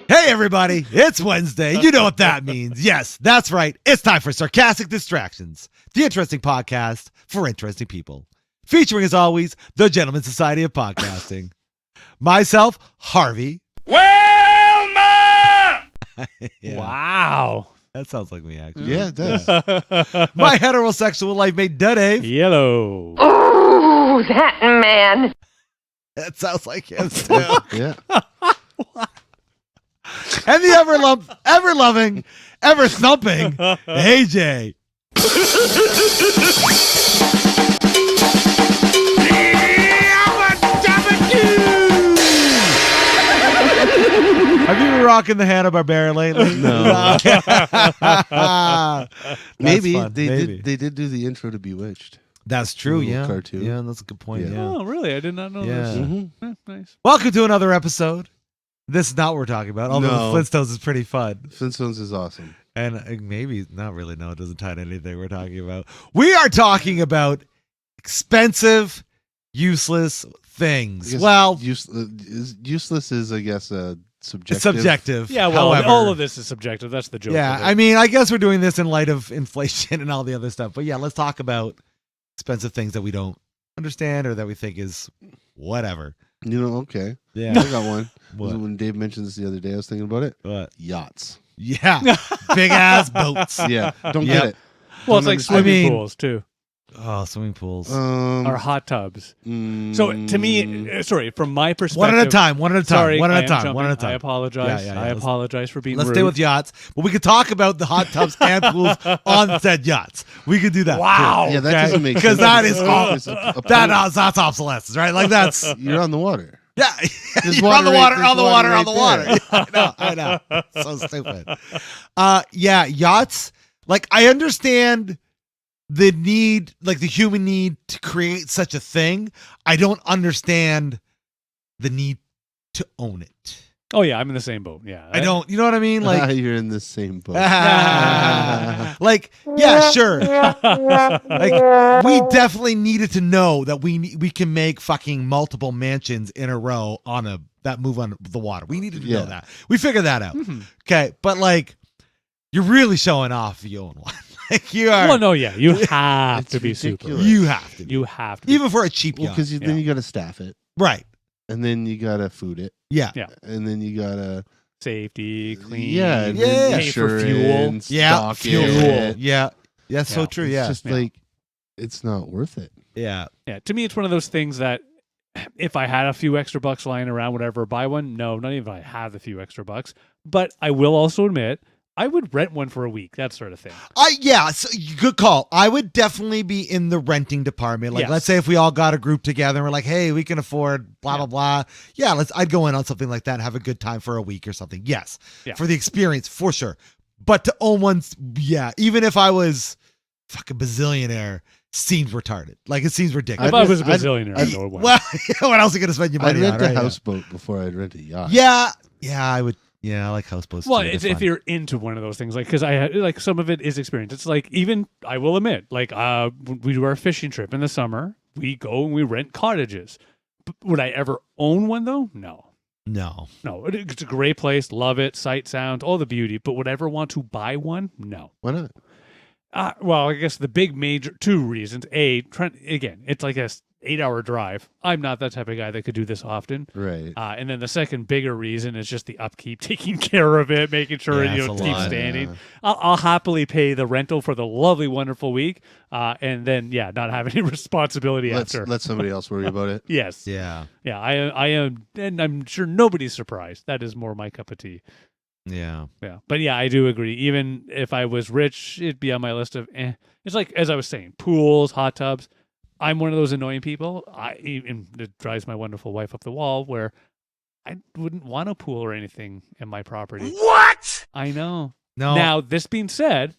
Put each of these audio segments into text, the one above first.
Hey everybody, it's Wednesday. You know what that means. Yes, that's right. It's time for Sarcastic Distractions, the interesting podcast for interesting people. Featuring, as always, the Gentlemen's Society of Podcasting. Myself, Harvey. Wilma! Yeah, Wow. that sounds like me, actually. Yeah, it does. My heterosexual life mate, Dave. Yellow. Oh, that man. That sounds like him, too. Yeah. And the ever-loving, ever-thumping AJ. Have you been rocking the Hanna-Barbera lately? No. Maybe fun. they did do the intro to Bewitched. That's true, Little yeah. cartoon. Yeah, that's a good point, Yeah. yeah. Oh, really? I did not know Yeah. this. Mm-hmm. Nice. Welcome to another episode. This is not what we're talking about, although No. the Flintstones is pretty fun. Flintstones is awesome. And maybe, not really, no, it doesn't tie to anything we're talking about. We are talking about expensive, useless things. Well, Useless is, I guess, subjective. it's subjective. Yeah, well, However, all of this is subjective. That's the joke. yeah, of it. I mean, I guess we're doing this in light of inflation and all the other stuff. But yeah, let's talk about expensive things that we don't understand or that we think is whatever. You know, okay. Yeah. I got one. What? When Dave mentioned this the other day, I was thinking about it. What? Yachts. Yeah. Big ass boats. Yeah. Don't Yep. get it. well, it's Don't like understand. swimming I mean- pools, too, Oh, swimming pools. or hot tubs. So to me, sorry, from my perspective. One at a time. One at a time. Sorry, one I at a am time. jumping. One at a time. I apologize. Yeah, I let's- apologize for being Let's rude. stay with yachts, but we could talk about the hot tubs and pools on said yachts. We could do that. Wow. yeah, that okay? doesn't make Because sense. that is It's a pool. that's obsolescence, right? Like that's You're on the water. yeah. There's You're on the water water, right- on the there's water, water on the water. right I know. So stupid. Yeah, yachts. Like I understand the need, like the human need to create such a thing. I don't understand the need to own it. Oh, yeah, I'm in the same boat. Yeah. I don't. You know what I mean? Like. You're in the same boat. Like, yeah, sure. Like, we definitely needed to know that we can make fucking multiple mansions in a row that move on the water. We needed to know Yeah. that. We figured that out. Mhm. Okay, but like, you're really showing off if you own one. Like, you are. Well, no, yeah. You have It's to be super. ridiculous. You have to. Be. You have to. Be. Even for a cheap Well, yacht. because then Yeah. you got to staff it, Right. and then you got to food it, Yeah. Yeah. and then you got to Safety, clean. yeah, and Yeah. then Pay for fuel. insurance, Yeah. stock Fuel. it. Yeah. That's so Yeah. true. It's Yeah. just Yeah. like it's not worth it. Yeah. Yeah, to me, it's one of those things that if I had a few extra bucks lying around, whatever, buy one. No, not even if I have a few extra bucks. But I will also admit, I would rent one for a week, that sort of thing. So good call. I would definitely be in the renting department. Like, Yes. let's say if we all got a group together and we're like, hey, we can afford blah, blah, blah. Yeah, I'd go in on something like that and have a good time for a week or something. Yes. Yeah. For the experience, for sure. But to own one, yeah, even if I was fucking bazillionaire, seems retarded. Like, it seems ridiculous. If I was a I'd- bazillionaire, I'd know one. Well, what else are you going to spend your I'd money rent on? a right? houseboat before I'd rent a yacht. Yeah. Yeah, I would. Yeah, I like houseboats. Well, too. it's They're if fun. you're into one of those things, like because I like some of it is experience. It's like even I will admit, like we do our fishing trip in the summer. We go and we rent cottages. Would I ever own one though? No, No. It's a great place. Love it. Sight, sound, all the beauty. But would I ever want to buy one? No. Why not? Well, I guess the big major two reasons. Again, it's like a 8-hour drive. I'm not that type of guy that could do this often. Right. And then the second bigger reason is just the upkeep, taking care of it, making sure Yeah, it it's a keeps lot. standing. Yeah. I'll happily pay the rental for the lovely, wonderful week, and then not have any responsibility after. Let somebody else worry about it. Yes, Yeah. I am, and I'm sure nobody's surprised. That is more my cup of tea. Yeah. Yeah, but yeah, I do agree. Even if I was rich, it'd be on my list of. It's like as I was saying, pools, hot tubs. I'm one of those annoying people. And it drives my wonderful wife up the wall where I wouldn't want a pool or anything in my property. What? I know. No. Now, this being said,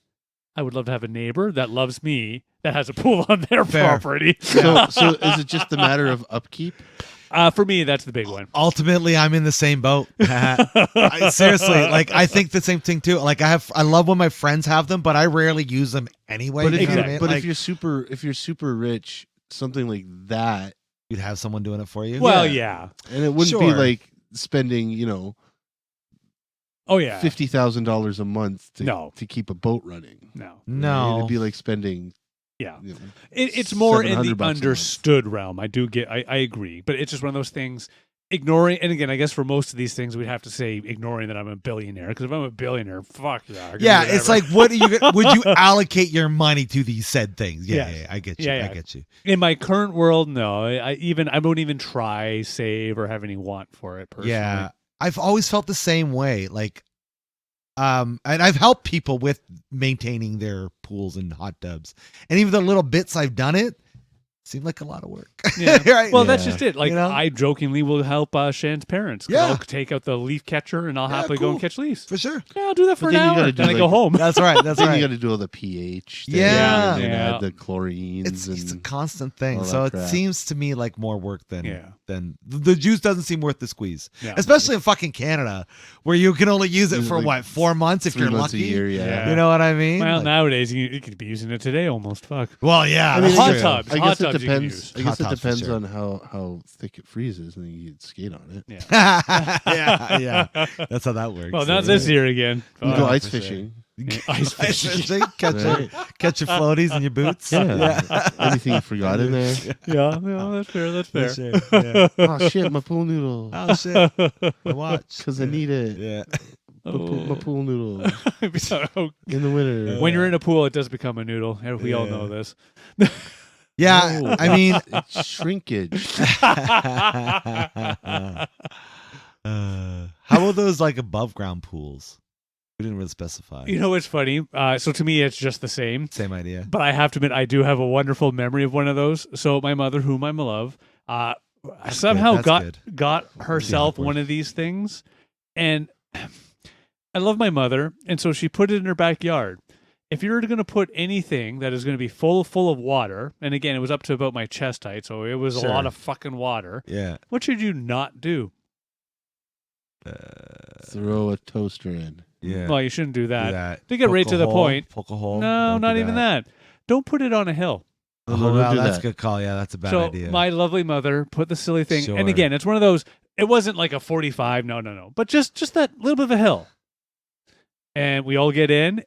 I would love to have a neighbor that loves me that has a pool on their Fair. property. So is it just a matter of upkeep? For me, that's the big one. Ultimately, I'm in the same boat. Seriously, like I think the same thing too. Like I love when my friends have them, but I rarely use them anyway. But, you if, know what I Exactly. mean? but Like, if you're super rich, something like that, you'd have someone doing it for you. Well, yeah. and it wouldn't be Sure. like spending, Oh yeah. $50,000 a month No. to keep a boat running. No. No. It'd be like spending. Yeah. You know, It's more in the $700 a month. understood realm. I agree, but it's just one of those things. Ignoring, and again, I guess for most of these things, we'd have to say ignoring that I'm a billionaire. Because if I'm a billionaire, fuck yeah. I can do Yeah, it's whatever. like, what are you? Would you allocate your money to these said things? Yeah, Yes. yeah, I get you. Yeah, yeah. I get you. In my current world, no. I won't even try, save, or have any want for it personally. Yeah, I've always felt the same way. Like, and I've helped people with maintaining their pools and hot tubs, and even the little bits I've done it seemed like a lot of work. Yeah. Right? Well, that's just it. Like, You know? I jokingly will help Shan's parents. 'Cause Yeah. I'll take out the leaf catcher and I'll Yeah, happily go and cool. catch leaves. For sure. Yeah, I'll do that for But an then you hour. gotta do, Then I go like- home. That's right. That's Then right. you got to do all the pH. thing Yeah. and Yeah. add the chlorines. It's a and constant thing. all So that it crap. seems to me like more work than Yeah. the juice doesn't seem worth the squeeze. Yeah. Especially in fucking Canada, where you can only use it Use it for like what, 4 months if 3 you're months lucky. a year. Yeah. Yeah. You know what I mean? Well, Like- nowadays you could be using it today almost. Fuck. well, yeah. I mean, that's hot true. tubs. I Hot guess it tubs you can depends. use. I guess Hot it tubs for depends sure. on how thick it freezes, and then you skate on it. Yeah. yeah. That's how that works. Well, not Yeah. this year again. You Fuck. go ice for sure. fishing. Yeah, ice fishing. catch, Right. catch your floaties in your boots. Yeah. Anything you forgot in there? Yeah, that's fair. That's fair. For sure. Yeah. Oh shit, my pool noodle. Oh shit. My watch. Because I need it. Yeah. My pool noodle Oh, in the winter. when you're in a pool, it does become a noodle. We all Yeah. know this. Yeah. No. I mean, It's shrinkage. how about those like above ground pools? We didn't really specify. You know what's funny? So to me, it's just the same. Same idea. But I have to admit, I do have a wonderful memory of one of those. So my mother, whom I love, somehow good. That's got herself awkward. one of these things, and I love my mother, and so she put it in her backyard. If you're going to put anything that is going to be full of water, and again, it was up to about my chest height, so it was Sure. a lot of fucking water. Yeah. What should you not do? Throw a toaster in. Yeah. Well, you shouldn't do Do that. that. To get right Poke to a the hole, point. Poke a hole. No, Don't not do even that. Don't put it on a hill. Oh, don't well, do that's that. a good call. Yeah, that's a bad So idea. my lovely mother put the silly thing, Sure. and again, it's one of those. It wasn't like a 45, no, but just that little bit of a hill. And we all get in.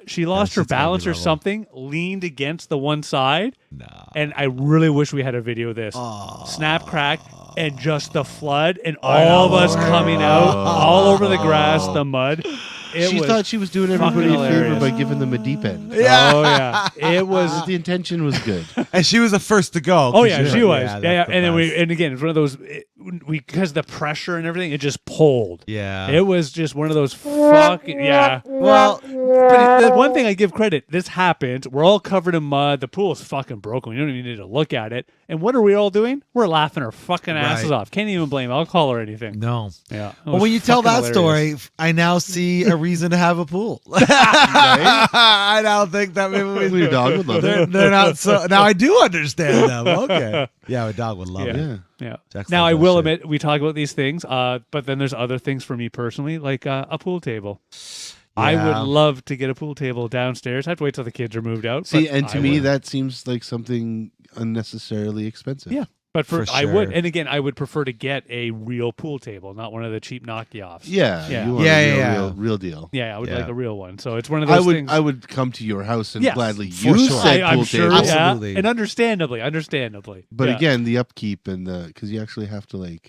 She lost her shit's gotta be balance or level. something, leaned against the one side, Nah. and I really wish we had a video of this. Oh. Snap, crack, and just the flood, and all of us coming out, all over the grass, the mud. It She was thought she was doing fucking everybody a favor hilarious. by giving them a deep end. Yeah. Oh yeah, it was. The intention was good. And she was the first to go. Oh 'cause yeah, you're she like, was. that's Yeah, the and then best. and again, it's one of those. We because the pressure and everything, it just pulled. Yeah. It was just one of those fucking yeah. well, But the one thing I give credit, this happened. We're all covered in mud. The pool is fucking broken. We don't even need to look at it. And what are we all doing? We're laughing our fucking asses Right. off. Can't even blame alcohol or anything. no. Yeah. Well, when you tell that story, I now see a reason to have a pool. I now think that maybe Your dog would love it. they're not so. Now I do understand them. Okay. Yeah, a dog would love Yeah. it. Yeah. Yeah. Jack's Now like I that will shit. admit we talk about these things, but then there's other things for me personally, like a pool table. I Yeah. would love to get a pool table downstairs. I have to wait till the kids are moved out. See, but and to I me, would. that seems like something unnecessarily expensive. Yeah. But For I would, sure. and again, I would prefer to get a real pool table, not one of the cheap knockoffs. Yeah. Yeah. You want Yeah, a real, yeah, real, yeah. real deal. Yeah, I would Yeah. like a real one. So it's one of those things. I would come to your house and Yes, gladly for use sure. said I'm pool sure, table. Absolutely. yeah, and understandably. But yeah. again, the upkeep and because you actually have to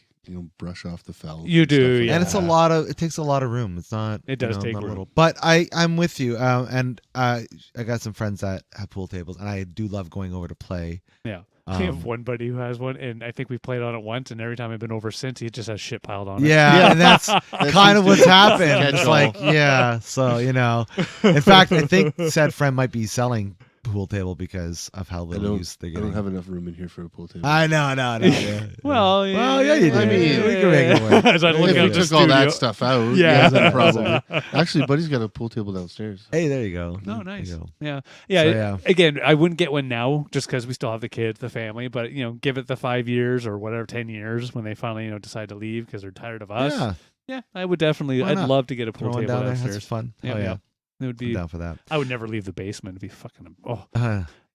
brush off the felt. You and stuff do, like yeah. And it's a lot of. It takes a lot of room. It's not. It does take not a room. little. But I'm with you. And I got some friends that have pool tables, and I do love going over to play. Yeah. We have one buddy who has one, and I think we played on it once, and every time I've been over since, he just has shit piled on it. Yeah, and that's kind of what's happened. catch It's all. like, yeah. So in fact, I think said friend might be selling pool table because of how I little use they're I getting. don't have enough room in here for a pool table. I know. Yeah. Well, yeah. Well, yeah, you do. I mean, we can make it work. As I look if out you the took all that studio. stuff out, Yeah. no problem. Actually, Buddy's got a pool table downstairs. Hey, there you go. Oh, There nice. you go. Yeah. So, yeah. Again, I wouldn't get one now just because we still have the kids, the family. But give it the 5 years or whatever, 10 years when they finally decide to leave because they're tired of us. Yeah, Yeah, I would definitely. Why I'd not? love to get a throw pool one table down there. downstairs. That's fun. Yeah, Oh yeah, It would I'm be. down for that. I would never leave the basement. It'd be fucking. Oh,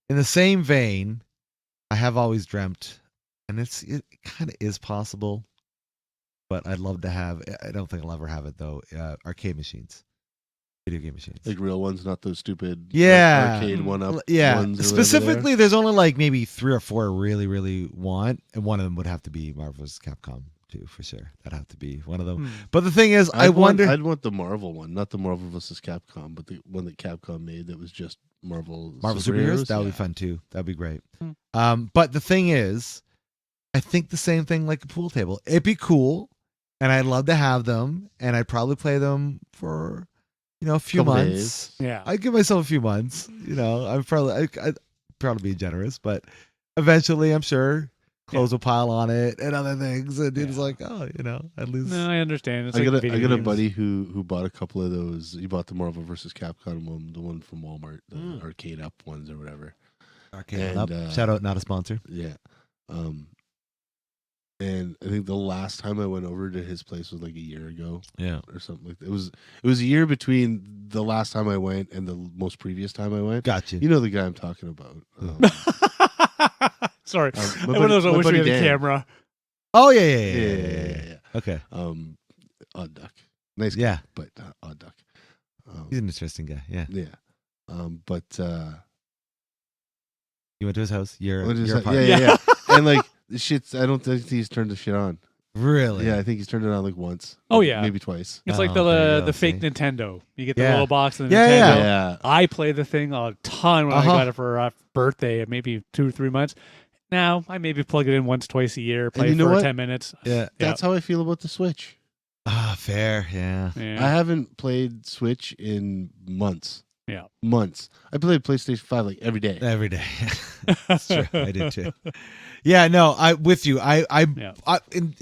In the same vein, I have always dreamt, and it kind of is possible, but I'd love to have. I don't think I'll ever have it though. Arcade machines, video game machines. Like real ones, not those stupid arcade one up Yeah, ones. Or specifically, there's only like maybe 3 or 4 I really, really want, and one of them would have to be Marvel vs. Capcom too, for sure. That'd have to be one of them. But the thing is, I wonder. I'd want the Marvel one, not the Marvel vs. Capcom, but the one that Capcom made that was just Marvel superheroes. That would be fun too. That'd be great. But the thing is, I think the same thing like a pool table. It'd be cool, and I'd love to have them, and I'd probably play them for a few Couple months. days. Yeah. I'd give myself a few months. I'd probably be generous, but eventually, I'm sure clothes will pile on it and other things, and it's like, at least. No, I understand. It's I like got a games. buddy who bought a couple of those. He bought the Marvel vs. Capcom one, the one from Walmart, the arcade up ones or whatever. Arcade up. Shout out, not a sponsor. Yeah. And I think the last time I went over to his place was like a year ago. Yeah. Or something like that. It was a year between the last time I went and the most previous time I went. Gotcha. You know the guy I'm talking about. Sorry. my One of those I buddy- my wish we buddy had a Dan. camera. Oh yeah. Okay. Odd Duck. Nice guy, Yeah. but Odd Duck. He's an interesting guy. Yeah. Yeah. But You went to his house. Your yeah. apartment. And like the shit's, I don't think he's turned the shit on. Really? Yeah, I think he's turned it on like once. Oh, yeah. Maybe twice. It's Oh, like there you go, the fake see? Nintendo. You get the Yeah. little box of the Yeah, Nintendo. Yeah. I played the thing a ton when I Uh-huh. got it for a birthday, maybe 2 or 3 months. Now I maybe plug it in once, twice a year, play you know for what? 10 minutes. Yeah. That's how I feel about the Switch. Ah, fair. Yeah. Yeah. I haven't played Switch in months. Yeah. Months. I played PlayStation 5 like every day. Every day. That's true. I did too. Yeah. No, I with you. I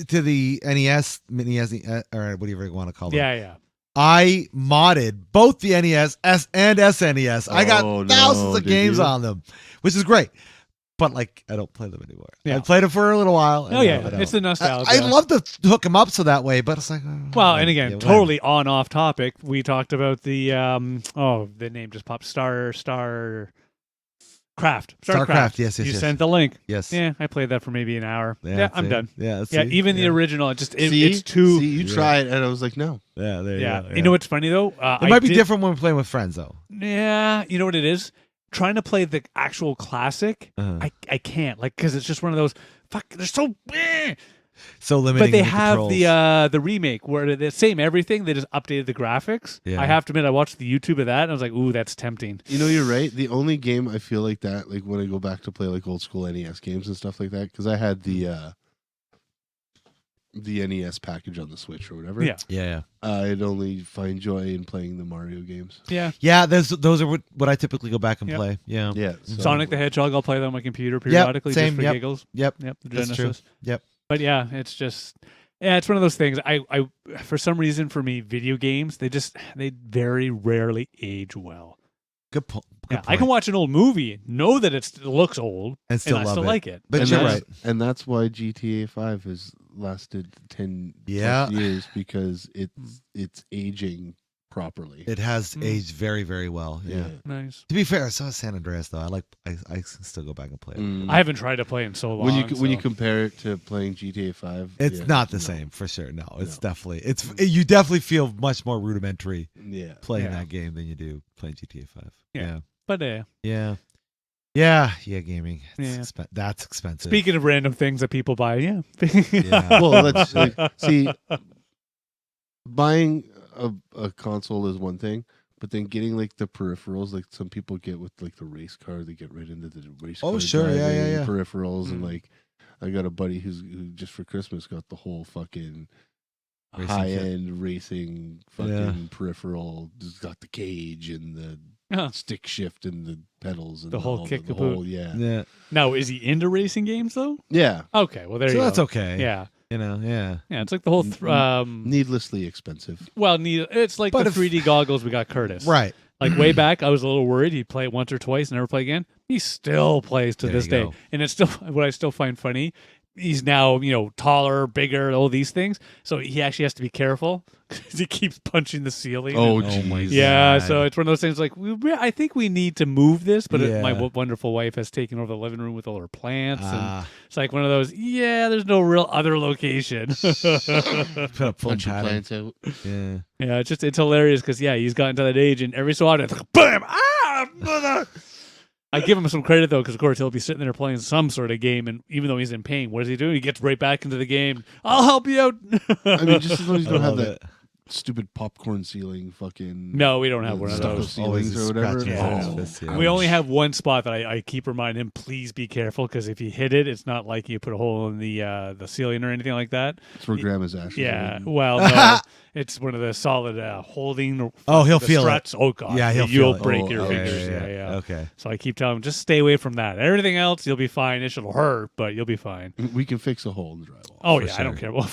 to the NES, mini NES, or whatever you want to call them. Yeah. I modded both the NES and SNES. I got Oh, no. thousands of Did games you? on them, which is great. But like, I don't play them anymore. Yeah. I played them for a little while. and Oh yeah, now I don't. it's the nostalgia. I'd love to hook them up so that way, but it's like, Well, and again, yeah, whatever. totally off topic. We talked about the the name just popped. StarCraft. StarCraft, yes, You yes. sent the link. Yes. Yeah, I played that for maybe an hour. Yeah, I'm see? done. Yeah, Yeah, see? even the Yeah. original. It's See, too. you Yeah. tried, and I was like, no. Yeah, there you Yeah. go. You know what's funny though? It might be different when we're playing with friends, though. Yeah, you know what it is? Trying to play the actual classic, Uh-huh. I can't, like, because it's just one of those. Fuck, they're so. So limiting. But they the have controls. the remake where they're the same everything. They just updated the graphics. Yeah. I have to admit, I watched the YouTube of that and I was like, ooh, that's tempting. You know, you're right. The only game I feel like that, like when I go back to play like old school NES games and stuff like that, because I had the NES package on the Switch or whatever. Yeah. Yeah. I'd only find joy in playing the Mario games. Yeah. Yeah, those are what I typically go back and Yep. play. Yeah. Yeah. So, Sonic the Hedgehog, I'll play that on my computer periodically same, just for yep. giggles. Yep. Yep. The That's Genesis. true. Yep. But yeah, it's just it's one of those things. I for some reason for me, video games, they very rarely age well. Good point. Yeah, I can watch an old movie, know that it looks old, and still I love still it. like it. But and you're that's, right. and that's why GTA 5 has lasted 10 plus Yeah. years, because it's aging properly. It has Mm. aged very, very well. Yeah. Nice. To be fair, so is San Andreas though. I still go back and play it. Mm. I haven't tried to play in so long. when you so- compare it to playing GTA 5, It's yeah, not the no. same for sure. No, it's No. definitely you definitely feel much more rudimentary Yeah. playing Yeah. that game than you do playing GTA 5. Yeah. But Yeah. Gaming. It's Yeah. that's expensive. speaking of random things that people buy, yeah. Yeah. Well, that's like, see, buying a console is one thing, but then getting like the peripherals, like some people get with like the race car, they get right into the race Oh, car sure, yeah, driving yeah. peripherals, and Mm. like I got a buddy who just for Christmas got the whole fucking Racing high kit. end racing fucking Yeah. peripheral. Just got the cage and the Huh. stick shift and the pedals and The whole all kit the caboodle. whole, yeah. Yeah. Now, is he into racing games though? Yeah. Okay, well there So you that's go. okay. Yeah, You know, yeah. yeah. It's like the whole. Needlessly expensive. It's like But the if- 3D goggles we got Curtis. Right. Like way back, I was a little worried he'd play it once or twice, never play again. He still plays to There this you day, go. and it's still what I still find funny. he's now, taller, bigger, all these things. So he actually has to be careful because he keeps punching the ceiling. Oh, Oh my jeez. Yeah, God. so it's one of those things like I think we need to move this, but Yeah. my wonderful wife has taken over the living room with all her plants, and Ah, it's like one of those. Yeah, there's no real other location. put up full Bunch of pattern. plants out. Yeah. Yeah, it's hilarious because he's gotten to that age, and every so often, it's like, bam, mother. I give him some credit though, because of course he'll be sitting there playing some sort of game, and even though he's in pain, what does he do? He gets right back into the game. I'll help you out. I mean, just as long as you I don't have love that it. stupid popcorn ceiling fucking. No, we don't have one of stucco those. ceilings or whatever. scratching Yeah. his Oh, fist, yeah. We only have one spot that I keep reminding him, please be careful, because if you hit it, it's not like you put a hole in the ceiling or anything like that. That's where Grandma's ashes. Yeah, are. well, no, it's one of the solid holding. Oh, he'll the feel it. struts. Oh god, Yeah, he'll you'll feel it. break Oh, your okay, fingers. Yeah. Okay. So I keep telling him, just stay away from that. Everything else, you'll be fine. It'll hurt, but you'll be fine. We can fix a hole in the drywall. Oh For yeah, I don't sure. care. Well,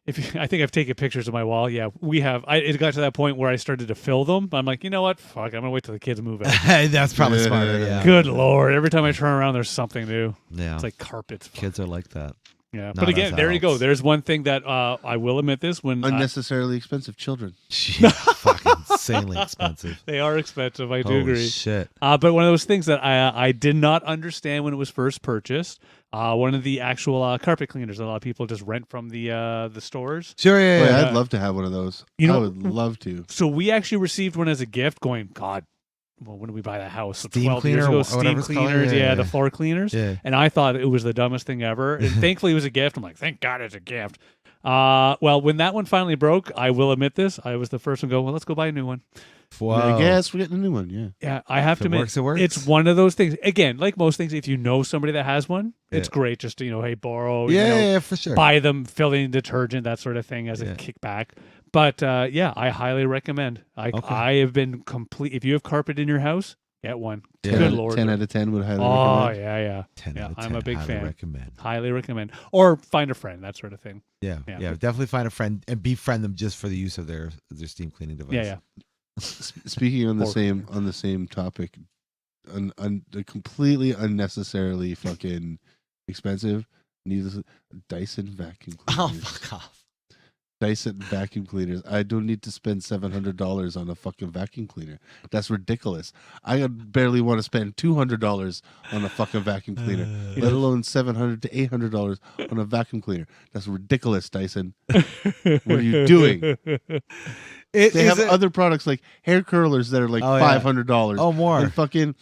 if I think I've taken pictures of my wall. Yeah, we have. It got to that point where I started to fill them. I'm like, you know what? Fuck, I'm gonna wait till the kids move out. That's probably smarter. Yeah. Good lord! Every time I turn around, there's something new. Yeah. It's like carpets. Kids are like that. Yeah, No, but again, that there you go. helps. There's one thing that I will admit this when Unnecessarily expensive children. Shit, fucking insanely expensive. they are expensive. I do Holy agree. shit. But one of those things that I did not understand when it was first purchased. One of the actual carpet cleaners that a lot of people just rent from the stores. Sure, Oh, yeah. yeah, yeah. I'd love to have one of those. You know- I would love to. So we actually received one as a gift. Going, God, well, when did we buy that house? So Steam 12 years cleaner ago, or steam whatever it's called? cleaners. Yeah, Yeah, yeah, the yeah. floor cleaners. Yeah. And I thought it was the dumbest thing ever. And thankfully, it was a gift. I'm like, thank God it's a gift. Well, when that one finally broke, I will admit this. I was the first one to go, well, let's go buy a new one. Whoa. I guess we're getting a new one. Yeah. Yeah, I have If to it admit, works, it works. it's one of those things. Again, like most things, if you know somebody that has one, it's Yeah. great just to, hey, borrow, Yeah, yeah, for sure. buy them, fill in detergent, that sort of thing as Yeah. a kickback. But yeah, I highly recommend. Okay. I have been complete. If you have carpet in your house, get one. Yeah. Good 10 Lord. 10 out of 10 would highly Oh, recommend. yeah. 10 Yeah, out of I'm 10. a big Highly fan. recommend. Highly recommend. Or find a friend, that sort of thing. Yeah, Yeah. yeah. Definitely find a friend and befriend them just for the use of their steam cleaning device. Yeah. Speaking on the Or- same topic, completely unnecessarily fucking expensive. Needless Dyson vacuum Oh, cleaners. fuck off. Dyson vacuum cleaners. I don't need to spend $700 on a fucking vacuum cleaner. That's ridiculous. I barely want to spend $200 on a fucking vacuum cleaner, let alone $700 to $800 on a vacuum cleaner. That's ridiculous, Dyson. What are you doing? They have other products like hair curlers that are like Oh, yeah. $500. Oh, more. And fucking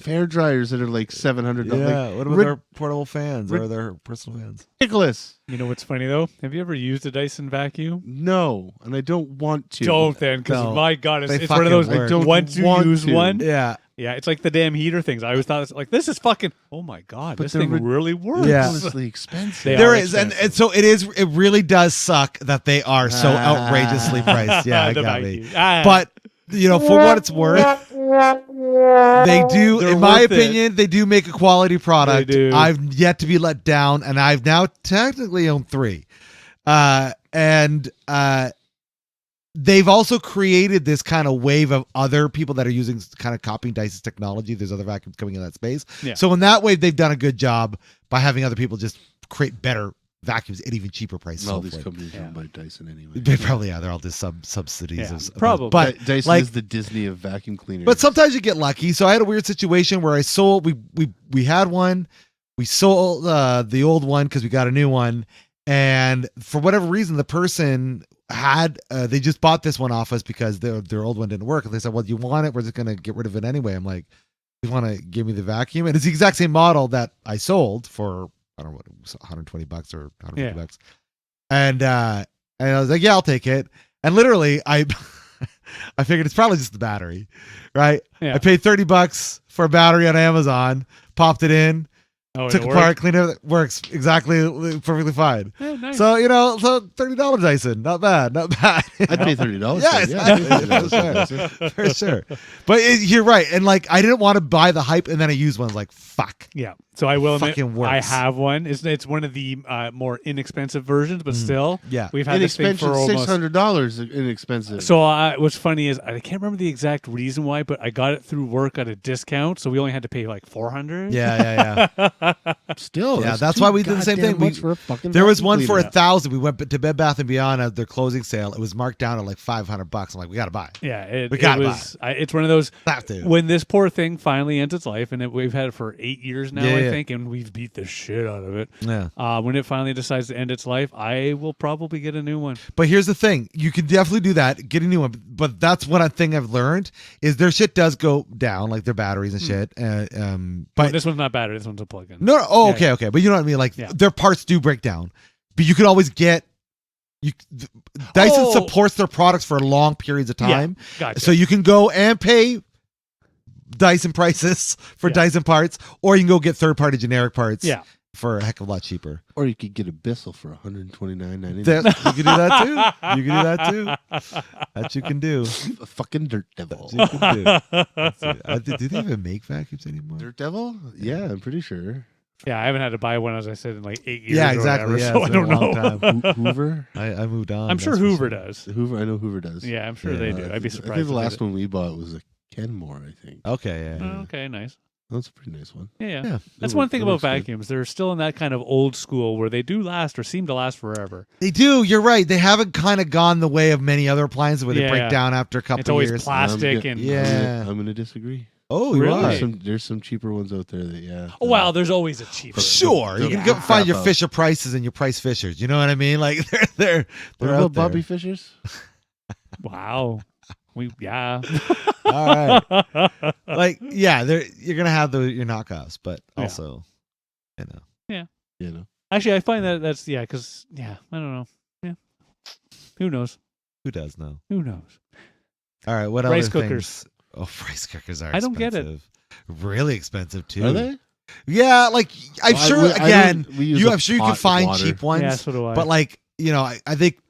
hair dryers that are like $700. Yeah. Like, What about their portable fans or their personal fans? ridiculous. You know what's funny, though? Have you ever used a Dyson vacuum? No, and I don't want to. Don't then, because No. my God, They it's one of those. fucking work. I don't once you want use to. one, Yeah. yeah, it's like the damn heater things. I always thought, it's like, this is fucking, oh my God, But this they're thing really works. Yeah. Ridiculously expensive. They There are is, and expensive. so it really does suck that they are so outrageously priced. Yeah, I The got me. vacuum. But for what it's worth, they do, They're in my worth it. opinion, they do make a quality product. They do. I've yet to be let down, and I've now technically owned 3. They've also created this kind of wave of other people that are using kind of copying Dyson's technology. There's other vacuums coming in that space. Yeah. So in that way, they've done a good job by having other people just create better vacuums at even cheaper prices. All so these forth. companies Yeah. owned by Dyson anyway. They probably are. They're all just subsidies. Yeah, of probably. But Dyson like- is the Disney of vacuum cleaners. but sometimes you get lucky. So I had a weird situation where I sold. We had one. We sold the old one because we got a new one, and for whatever reason, the person had they just bought this one off us because their old one didn't work. And they said, "Well, do you want it? We're just gonna get rid of it anyway." I'm like, "You want to give me the vacuum?" And it's the exact same model that I sold for, I don't know what it was, $120 or $150. And I was like, "Yeah, I'll take it." And literally, I figured it's probably just the battery, right? Yeah. I paid $30 for a battery on Amazon, popped it in, Oh, took it apart, worked? cleaned it, works exactly perfectly fine. Yeah, nice. So so $30 Dyson, not bad, not bad. I'd pay $30. Yeah, yeah, for sure. But you're right, and like I didn't want to buy the hype, and then I used one. I was like, fuck. Yeah. So I will admit, Fucking works. I have one. It's one of the more inexpensive versions, but still, Yeah. we've had this thing for almost. $600 inexpensive. So what's funny is I can't remember the exact reason why, but I got it through work at a discount, so we only had to pay like $400. Yeah. Still, Yeah, that's why we did the same thing. There was one for $1,000. We went to Bed Bath & Beyond at their closing sale. It was marked down at like $500. I'm like, we got to buy it. Yeah, it's one of those. Have to. When this poor thing finally ends its life, and we've had it for 8 years now, Yeah, I think, and we've beat the shit out of it. Yeah. When it finally decides to end its life, I will probably get a new one. But here's the thing. You can definitely do that, get a new one. But that's one thing I've learned is their shit does go down, like their batteries and shit. But this one's not battery. This one's a plug-in. No. Oh, okay. But you know what I mean? Like their parts do break down. But you can always get... Dyson supports their products for long periods of time. Yeah, gotcha. So you can go and pay Dyson prices for Dyson parts, or you can go get third-party generic parts for a heck of a lot cheaper. Or you could get a Bissell for $129.99. You can do that too. You can do that too. That you can do. A fucking Dirt Devil. That you can do. Do they even make vacuums anymore? Dirt Devil? Yeah, I'm pretty sure. Yeah, I haven't had to buy one, as I said, in like 8 years. Yeah, exactly. Whatever, so I don't know. Hoover? I moved on. I'm sure Hoover does. Hoover, I know Hoover does. Yeah, I'm sure they do. I'd be surprised. I think the if last they one we bought was a Kenmore, I think. Okay, yeah. okay, nice. That's a pretty nice one. Yeah. That's one thing about vacuums. They're still in that kind of old school where they do last or seem to last forever. They do. You're right. They haven't kind of gone the way of many other appliances where they break down after a couple it's always years. plastic I'm going to disagree. Oh, really? There's some cheaper ones out there that Oh, well, there's always a cheaper. Sure, you can go find your Fisher Prices and your Price Fishers. You know what I mean? Like they're what out about there. Bobby Fishers? Wow. All right. Like you're gonna have your knockoffs, but also, Yeah. You know. Actually, I find that's because I don't know. Yeah. Who knows? Who does know? Who knows? All right. What Rice other cookers. things? Oh, rice cookers are. I don't get it. Really expensive too. Are they? Yeah, like I'm sure. Again, I'm sure you can find water. cheap ones. Yeah, so do I. But like I think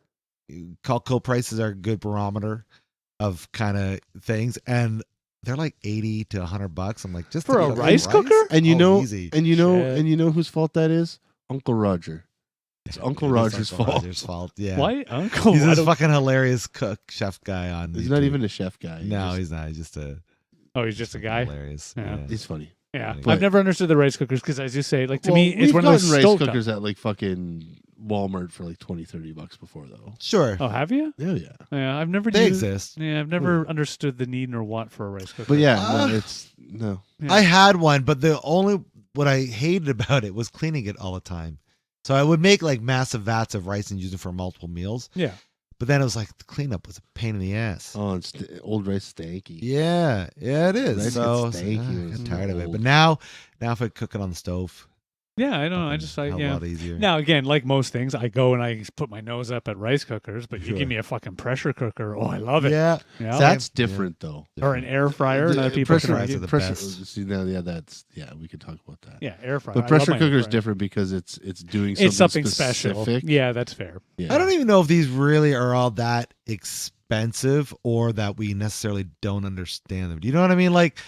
Costco prices are a good barometer of kind of things, and they're like $80 to $100. I'm like, just for a rice cooker, and easy. and you know whose fault that is? Uncle Roger. It's Uncle Roger's fault. Yeah. Why Uncle? He's this fucking hilarious chef guy on. He's YouTube. not even a chef guy. He's not. He's just a. Oh, he's just a guy. Hilarious. Yeah. He's funny. Yeah, But- I've never understood the rice cookers because, as you say, like to me, it's one of those rice stove cookers at like fucking Walmart for like $20-$30 before though. Sure. Oh, have you? Yeah, yeah. Yeah, I've never. They exist. Yeah, I've never understood the need nor want for a rice cooker. But yeah, Uh, no. Yeah. I had one, but what I hated about it was cleaning it all the time. So I would make like massive vats of rice and use it for multiple meals. Yeah. But then it was like the cleanup was a pain in the ass. Oh, it's old rice stanky. Yeah, it is. Rice So gets stanky I when got it's tired of it. old. But now if I cook it on the stove, Yeah, I don't know. I fucking just hell of a yeah. lot easier. Now again, like most things, I go and I put my nose up at rice cookers, but you Sure. give me a fucking pressure cooker. Oh, I love it. Yeah. Yeah. That's different though. Or an air fryer. And other people pressure can fryers argue. are the Pressure. best. See now, we could talk about that. Yeah, air fryer. But I pressure love my air cooker is fryer. different because it's doing something, It's something special. specific. Yeah, that's fair. Yeah. I don't even know if these really are all that expensive or that we necessarily don't understand them. Do you know what I mean? Like,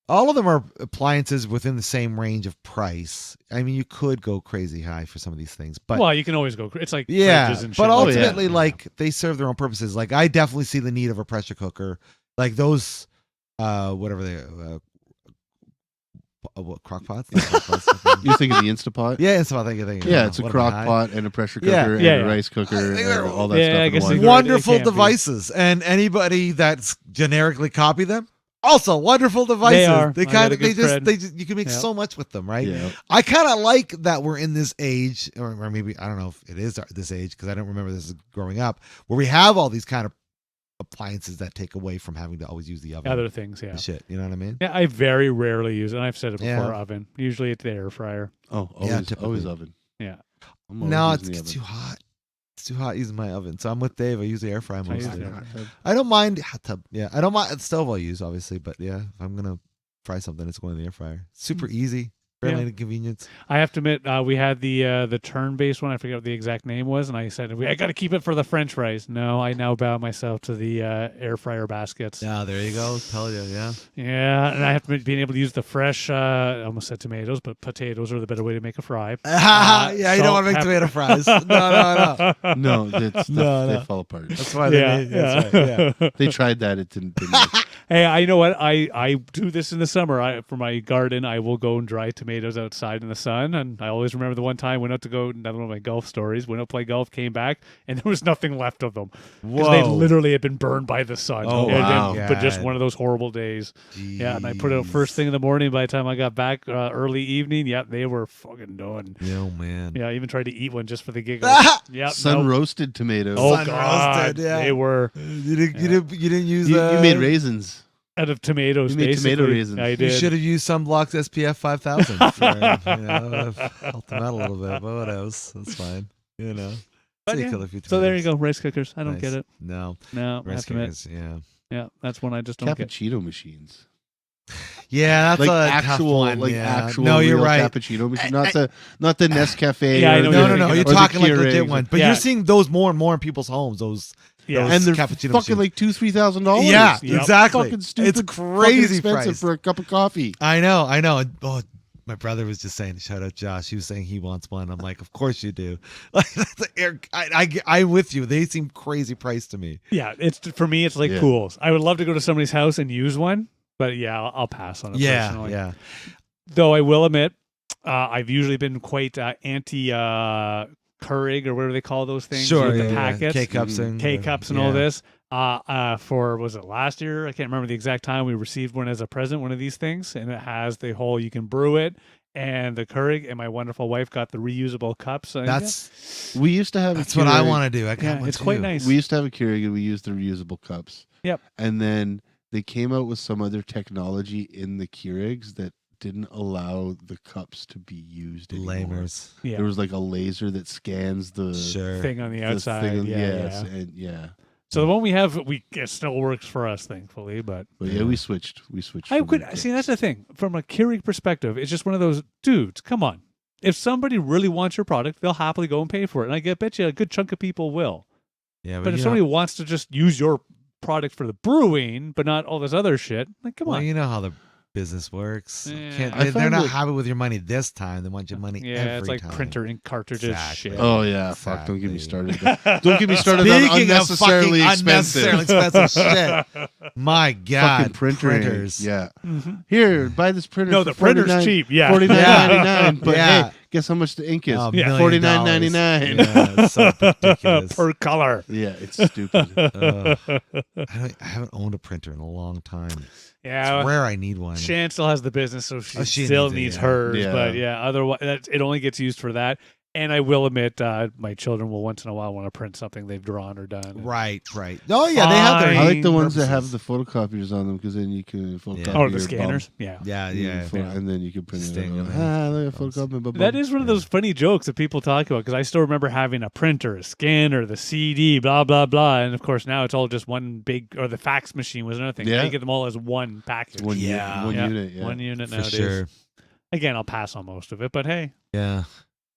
all of them are appliances within the same range of price. I mean, you could go crazy high for some of these things, but Well, you can always go. It's like yeah, fridges and shit. but like that. ultimately, like they serve their own purposes. Like I definitely see the need of a pressure cooker, like those, whatever they, what crock pots? You think of the Instapot? Yeah, it's about thinking. Yeah, it's a crock pot and a pressure cooker Yeah. and Yeah, a yeah. rice cooker I think and they're- all that Yeah, stuff. I in guess one. they go- Wonderful It can't be. devices, and anybody that's generically copy them. Also, wonderful devices. They are. They I kind got a of, they good just, friend. you can make Yeah. so much with them, right? Yeah. I kind of like that we're in this age, or maybe I don't know if it is this age because I don't remember this growing up, where we have all these kind of appliances that take away from having to always use the oven. Other things, yeah. and shit, you know what I mean? Yeah, I very rarely use it. And I've said it before. Yeah. Oven. Usually it's the air fryer. Oh, Yeah, always, typically. always oven. Yeah. I'm always No, using the it's oven. too hot. It's too hot using my oven. So I'm with Dave. I use the air fryer I use mostly. the air fryer. I don't mind hot tub. Yeah, I don't mind the stove. I'll use obviously, but yeah, if I'm gonna fry something, it's going in the air fryer. Super easy. Fairly inconvenience. I have to admit, we had the turn-based one. I forget what the exact name was, and I said, I got to keep it for the French fries. No, I now bow myself to the air fryer baskets. Yeah, there you go. Tell you, yeah. Yeah, and I have to admit, being able to use the fresh, I almost said tomatoes, but potatoes are the better way to make a fry. Yeah, you don't salt, want to make pepper. tomato fries. No. No, it's they fall apart. That's why they made that's right, yeah. They tried that. It didn't work. Hey, you know what? I do this in the summer. For my garden, I will go and dry tomatoes outside in the sun. And I always remember the one time I went out to go, another one of my golf stories, went out to play golf, came back, and there was nothing left of them. Because they literally had been burned by the sun. Oh, It had wow. been, but just one of those horrible days. Jeez. Yeah, and I put it out first thing in the morning. By the time I got back early evening, they were fucking done. Oh, man. Yeah, I even tried to eat one just for the giggles. Yeah, Sun roasted tomatoes. Oh, Sun God. roasted, yeah. They were You didn't use you made raisins. out of tomatoes, You made basically. tomato raisins. I You did. should have used Sunblock's SPF 5000. Helped them out a little bit, but what else? That's fine. But So, yeah. kill a few So there you tomatoes. go, rice cookers. I don't Nice. get it. No. No, I Rice have to admit. cookers, yeah. Yeah, that's one I just don't get. Cappuccino machines. Yeah, that's Like a tough actual, one, like yeah. actual. No, you're real right. Cappuccino machine, not the Nescafe. Yeah, I or know the- what No, you're you're thinking of. or the talking like legit Keurigs. ones, but Yeah. you're seeing those more and more in people's homes. Those, Yeah. those And they're cappuccino fucking machines. like $2,000-3,000. Yeah, Yep. exactly. Fucking stupid. It's crazy fucking expensive price. for a cup of coffee. I know. And, my brother was just saying, shout out Josh. He was saying he wants one. I'm like, of course you do. Like, I'm with you. They seem crazy price to me. Yeah, for me, it's like Yeah. pools. I would love to go to somebody's house and use one, but yeah, I'll pass on it personally. Yeah. Though I will admit, I've usually been quite anti Keurig or whatever they call those things. Sure. with Yeah, the packets. K-cups and K-cups and all this. Was it last year? I can't remember the exact time we received one as a present, one of these things, and it has the whole you can brew it and the Keurig, and my wonderful wife got the reusable cups. And We used to have. That's a what I Keurig. want to do. I got one it's too. quite nice. We used to have a Keurig and we used the reusable cups. Yep. And then they came out with some other technology in the Keurigs that didn't allow the cups to be used anymore. Lamers. Yeah. There was like a laser that scans the Sure. thing on the the outside. thing- yeah. and yeah. So the one we have, it still works for us, thankfully. But But yeah, we switched. We switched. I from could the see cups. that's the thing. From a Keurig perspective, it's just one of those dudes. Come on, if somebody really wants your product, they'll happily go and pay for it, and I bet you a good chunk of people will. Yeah, But if somebody wants to just use your product for the brewing, but not all this other shit, like come on. you know how the business works. Yeah. I They're found not it- happy with your money this time. They want your money Yeah, every it's like time. printer ink cartridges. Exactly. Shit. Oh yeah, fuck! Don't get me Exactly. started. Don't get me started on Speaking unnecessarily of fucking expensive. unnecessarily expensive shit. My God, Fucking printer ink. printers. Yeah. Mhm. Here, buy this printer. No, for the printer's 49 cheap. Yeah. $49.99. But Yeah. hey, guess how much the ink is? Oh, Yeah. $1 million. $49.99. Yeah, it's so ridiculous. per color. Yeah, it's stupid. I haven't owned a printer in a long time. Yeah. It's rare I need one. Shan still has the business, so she, she still needs it, needs yeah. hers. Yeah. But yeah, otherwise, it only gets used for that. And I will admit, my children will once in a while want to print something they've drawn or done. Right. Oh yeah, they have their. Fine. I like the ones that purposes. have the photocopiers on them because then you can photocopy Yeah. Oh, your the scanners. Yeah. Yeah, bum. yeah. And then you can print it. Sting out. them Ah, in. look at photocopy. Bum, That bum. is one of those funny jokes that people talk about because I still remember having a printer, a scanner, the CD, blah blah blah, and of course now it's all just one big. Or the fax machine was another thing. Yeah. They get them all as one package. One Yeah. unit. Yeah. Unit. Yeah. One unit For nowadays. sure. Again, I'll pass on most of it, but hey, Yeah.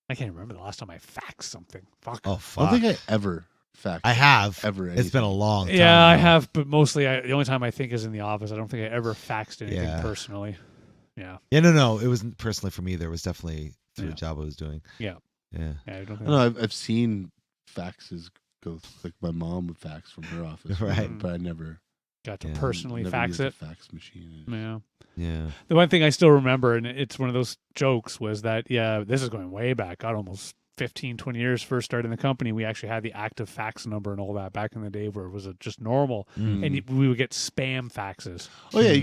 I can't remember the last time I faxed something. Fuck. Oh I fuck. don't think I ever faxed. I have. ever. It's been a long time. Yeah, I ago. have, but mostly the only time I think is in the office. I don't think I ever faxed anything Yeah. personally. Yeah. Yeah, no. It wasn't personally for me either. It was definitely through Yeah. a job I was doing. Yeah. Yeah. Yeah, I don't I think. know. I've seen faxes go. Like my mom would fax from her office, Right. But I never got to Yeah. personally never fax used it. a fax machine. Yeah. Yeah. The one thing I still remember, and it's one of those jokes, was that, this is going way back, God, almost 15, 20 years, first starting the company, we actually had the active fax number and all that back in the day where it was just normal. Mm. And we would get spam faxes. Oh yeah, you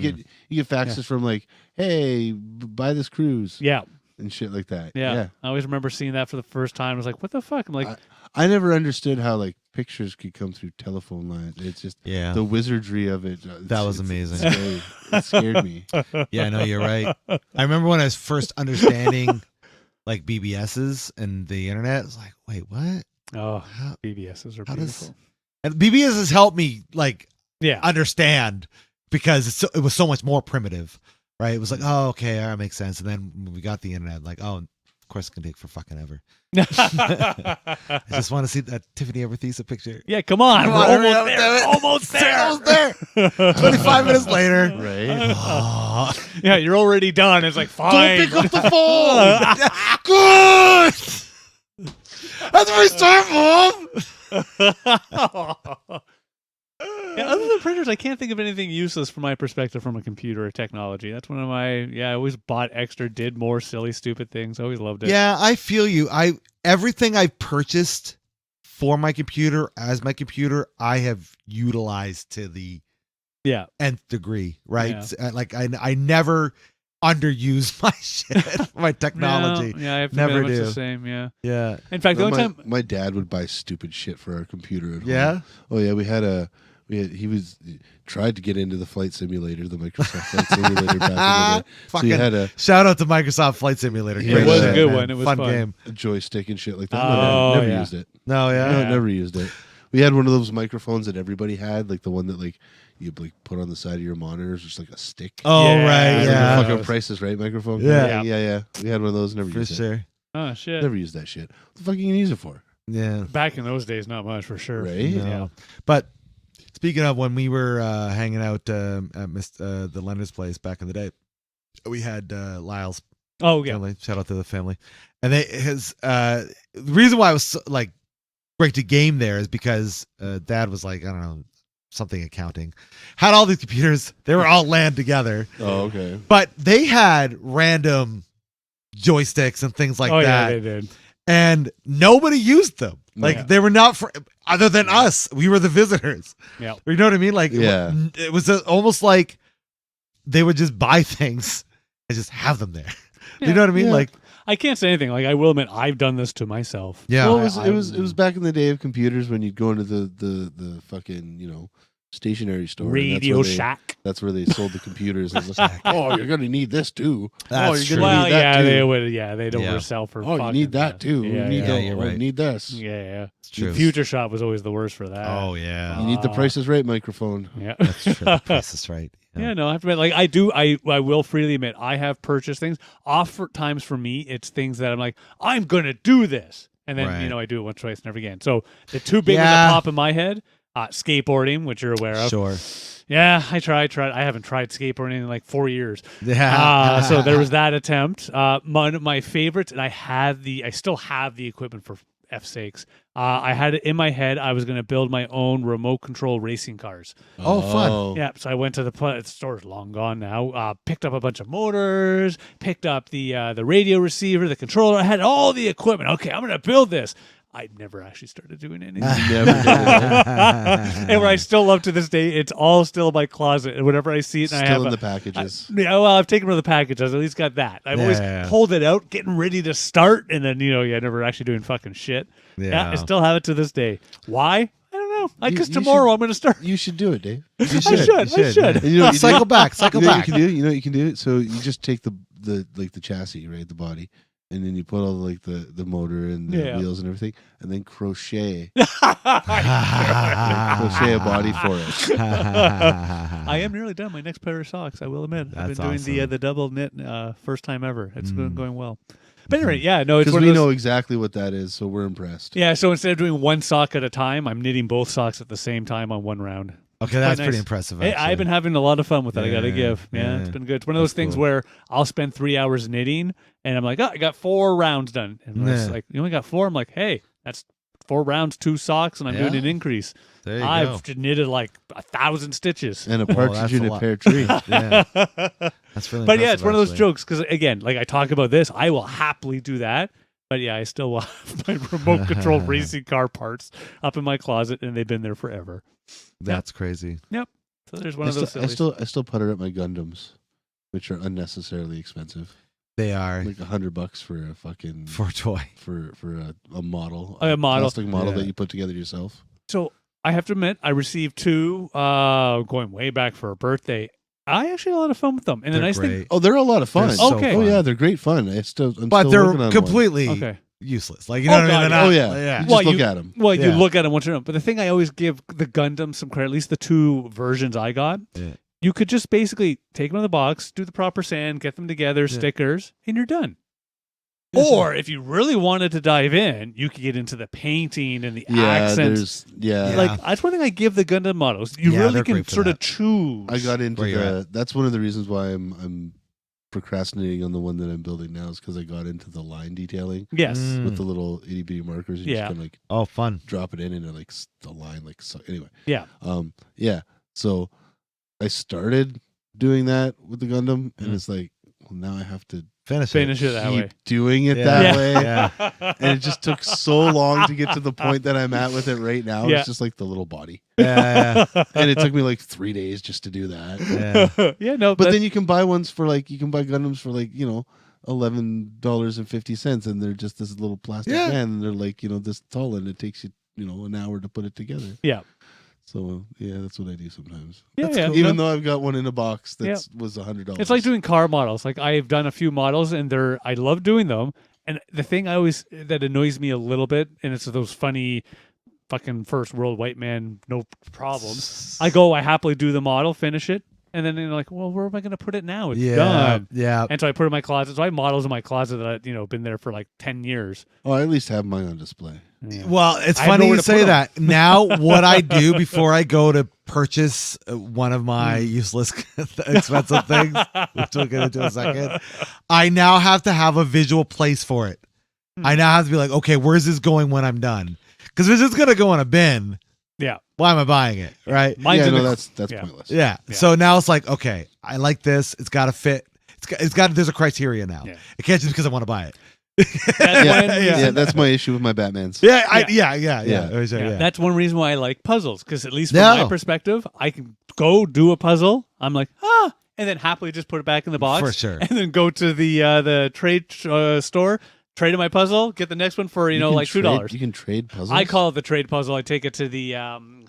get faxes from like, hey, buy this cruise Yeah. and shit like that. Yeah. I always remember seeing that for the first time. I was like, what the fuck? I'm like, I never understood how like pictures could come through telephone lines. It's just Yeah. the wizardry of it. That was amazing. Scary. It scared me. Yeah, I know you're right. I remember when I was first understanding like BBSs and the internet. I was like, wait, what? oh, How, BBSs are how beautiful. does and BBS has helped me like Yeah. understand because it was so much more primitive, right? It was like, oh, okay, that makes sense. And then when we got the internet, like, oh, of course it can take for fucking ever. I just want to see that Tiffany Aberthisa picture. Yeah, come on. Come We're on, hurry almost up, there. Almost there. 25 minutes later. Right? Oh, Yeah, you're already done. It's like, don't fine. pick up the phone. Good. That's where we start, Mom. Yeah, other than printers, I can't think of anything useless from my perspective from a computer or technology. That's one of my, I always bought extra, did more silly, stupid things. Always loved it. Yeah, I feel you. Everything I've purchased for my computer, as my computer, I have utilized to the nth degree, right? Like I never underuse my shit, my technology. Yeah, I have to Never admit, do. it's the same, yeah. Yeah. In fact, the only time... my dad would buy stupid shit for our computer at home. Yeah? Oh yeah, he tried to get into the flight simulator, the Microsoft Flight Simulator back in the day. So he had a Shout out to Microsoft Flight Simulator. Yeah, Great it was shit, a good man. one. It was fun fun. game. joystick and shit like that. Oh, Never yeah. used it. No, yeah. No, never used it. We had one of those microphones that everybody had, like the one that like you like put on the side of your monitor, just like a stick. Oh, Yeah. right. Yeah. The Yeah. fucking Price is Right microphone. Yeah. yeah. We had one of those. Never For used it. sure. Oh, shit. Never used that shit. What the fuck are you gonna use it for? Yeah. Back in those days, not much, for sure. Right? No. Yeah. But speaking of when we were hanging out at the Lender's place back in the day, we had Lyle's Oh, yeah. family. Shout out to the family. And the reason why it was so, like great to game there is because Dad was like, I don't know, something accounting, had all these computers. They were all LAN together, Oh, okay. but they had random joysticks and things like Oh, that. yeah, they did. And nobody used them. Like Yeah. they were not for other than us. We were the visitors. Yeah. You know what I mean? Like Yeah. it was almost like they would just buy things and just have them there. You Yeah. know what I mean? Yeah. Like I can't say anything. Like, I will admit, I've done this to myself. yeah. Well, it was back in the day of computers when you'd go into the fucking stationery store. and Radio Shack. That's where they sold the computers. And it was like, oh, you're gonna need this too. That's you're true. gonna Well, need that yeah, too. they would. Yeah, they'd Yeah. oversell for. Oh, you fucking, need that too. Yeah, you need yeah, that. you're Oh, right. you need this. Yeah. It's true. Future Shop was always the worst for that. Oh yeah. You need the Price is Right microphone. Yeah. That's true. The price is right. Yeah, no, I have to admit, like I do, I will freely admit, I have purchased things. Oftentimes for me, it's things that I'm like, I'm gonna do this, and then Right. I do it once, twice, never again. So the two big ones Yeah. that pop in my head, skateboarding, which you're aware of. Sure. Yeah, I tried. I haven't tried skateboarding in like 4 years. Yeah. So there was that attempt. One of my favorites, and I still have the equipment for F's sakes. I had it in my head. I was going to build my own remote control racing cars. Oh, fun. Yeah, so I went to the store's long gone now. Picked up a bunch of motors, picked up the radio receiver, the controller. I had all the equipment. Okay, I'm going to build this. I never actually started doing anything. Never did it. And where I still love to this day, it's all still in my closet. And whenever I see it, and I have Still in a- the packages. yeah, well, I've taken rid of the packages. At least got that. I've always Yeah. pulled it out, getting ready to start, and then never actually doing fucking shit. Yeah, I still have it to this day. Why? I don't know. Because you tomorrow I'm going to start. You should do it, Dave. I should. And you know what you Cycle do? back. Cycle You know what back. you can do? You know what you can do? So you just take the chassis, right, the body, and then you put all the motor and the Yeah. wheels and everything, and then crochet crochet a body for it. I am nearly done my next pair of socks. I will admit. I've That's been doing awesome. the double knit first time ever. It's been going well. But anyway, yeah, no, it's Because one we of those, know exactly what that is, so we're impressed. Yeah, so instead of doing one sock at a time, I'm knitting both socks at the same time on one round. Okay, that's Quite pretty nice. impressive. Hey, Actually. I've been having a lot of fun with it. I got to Yeah, give. Yeah, it's yeah. been good. It's one of those That's things cool. where I'll spend 3 hours knitting, and I'm like, oh, I got 4 rounds done. And it's Yeah. like, you only got 4. I'm like, hey, that's 4 rounds, 2 socks, and I'm doing Yeah. an increase. There you I've knitted like 1,000 stitches. And a that's partridge in a a lot. pear tree. go. Yeah, that's really. But yeah, impressive, it's one of those actually. jokes because again, like I talk about this, I will happily do that. But yeah, I still will have my remote control racing car parts up in my closet, and they've been there forever. That's crazy. So there's one of those. I still putter up my Gundams, which are unnecessarily expensive. They are Like $100 for a fucking for a toy. for a model, A model. plastic model Yeah. that you put together yourself. So I have to admit, I received 2 going way back for a birthday. I actually had a lot of fun with them. And the They're nice thing, great. Oh, they're a lot of fun. They're so Okay. Oh fun. yeah, they're great fun. I'm But still they're working on completely okay. useless. Like you know what I mean? God, They're One. not- Oh yeah, yeah. You just Well, look at them. Well, you Yeah. look at them once you're done. But the thing I always give the Gundam some credit, at least the 2 versions I got, Yeah. you could just basically take them in the box, do the proper sand, get them together, stickers, and you're done. Or if you really wanted to dive in, you could get into the painting and the accents. Like that's one thing I give the Gundam models. You really can sort of choose. I got into that's one of the reasons why I'm procrastinating on the one that I'm building now is because I got into the line detailing. Yes, with the little itty bitty markers. You just kind of fun. Drop it in and like the line like so. Anyway, So I started doing that with the Gundam, and it's like, well, now I have to finish it that way. Doing it that way. And it just took so long to get to the point that I'm at with it right now. It's just like the little body. And it took me like 3 days just to do that. But then you can buy ones for like, you can buy Gundams for like, $11.50, and they're just this little plastic can, and they're like, this tall, and it takes you, an hour to put it together. So that's what I do sometimes. Cool. Even though I've got one in a box that was $100. It's like doing car models. Like I've done a few models, and I love doing them. And the thing that annoys me a little bit, and it's those funny fucking first world white man, no problems. I happily do the model, finish it, and then they're like, well, where am I going to put it now? It's done. Yeah. And so I put it in my closet. So I have models in my closet that been there for like 10 years. Oh, I at least have mine on display. Yeah. Well, it's funny you say that. Now, what I do before I go to purchase one of my useless, expensive things, which we'll get into in a second, I now have to have a visual place for it. I now have to be like, okay, where's this going when I'm done? Because if it's just going to go in a bin, why am I buying it, right? That's pointless. Yeah. So now it's like, okay, I like this. It's got to fit. It's got. There's a criteria now. Yeah. It can't just because I want to buy it. That's my issue with my Batmans. That's one reason why I like puzzles, because at least from my perspective, I can go do a puzzle. I'm like, and then happily just put it back in the box for sure, and then go to the trade store. Trade in my puzzle, get the next one for like $2. You can trade puzzles. I call it the trade puzzle. I take it to the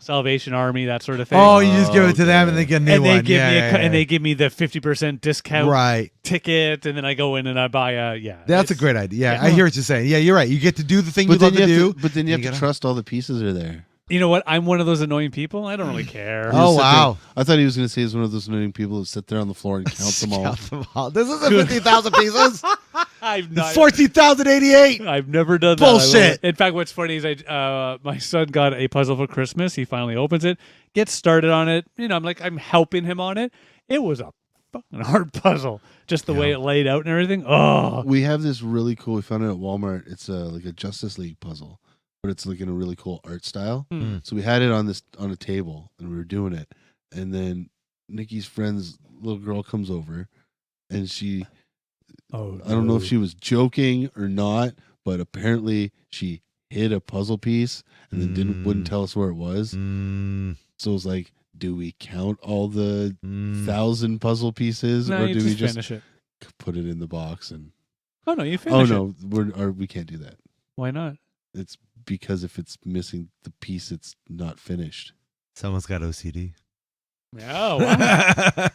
Salvation Army, that sort of thing. Oh, you just give it to them and they get a new one. And they give me the 50% discount ticket, and then I go in and I buy That's a great idea. I hear what you're saying. Yeah, you're right. You get to do the thing you love to do. But then you have to trust all the pieces are there. You know what? I'm one of those annoying people. I don't really care. Oh, wow. I thought he was going to say he's one of those annoying people who sit there on the floor and count them all. This isn't 50,000 pieces. It's 14,088. I've never done that. Bullshit. In fact, what's funny is my son got a puzzle for Christmas. He finally opens it, gets started on it. I'm helping him on it. It was a fucking hard puzzle. Just the way it laid out and everything. Oh. We have this really cool, we found it at Walmart. It's like a Justice League puzzle, but it's like in a really cool art style. So we had it on a table and we were doing it. And then Nikki's friend's little girl comes over and she, I don't know if she was joking or not, but apparently she hid a puzzle piece and then wouldn't tell us where it was. So it was like, do we count all the 1,000 puzzle pieces, or do we just finish it? Put it in the box and? Oh no, you finish it. Oh no, we can't do that. Why not? It's because if it's missing the piece, it's not finished. Someone's got OCD. Oh, wow.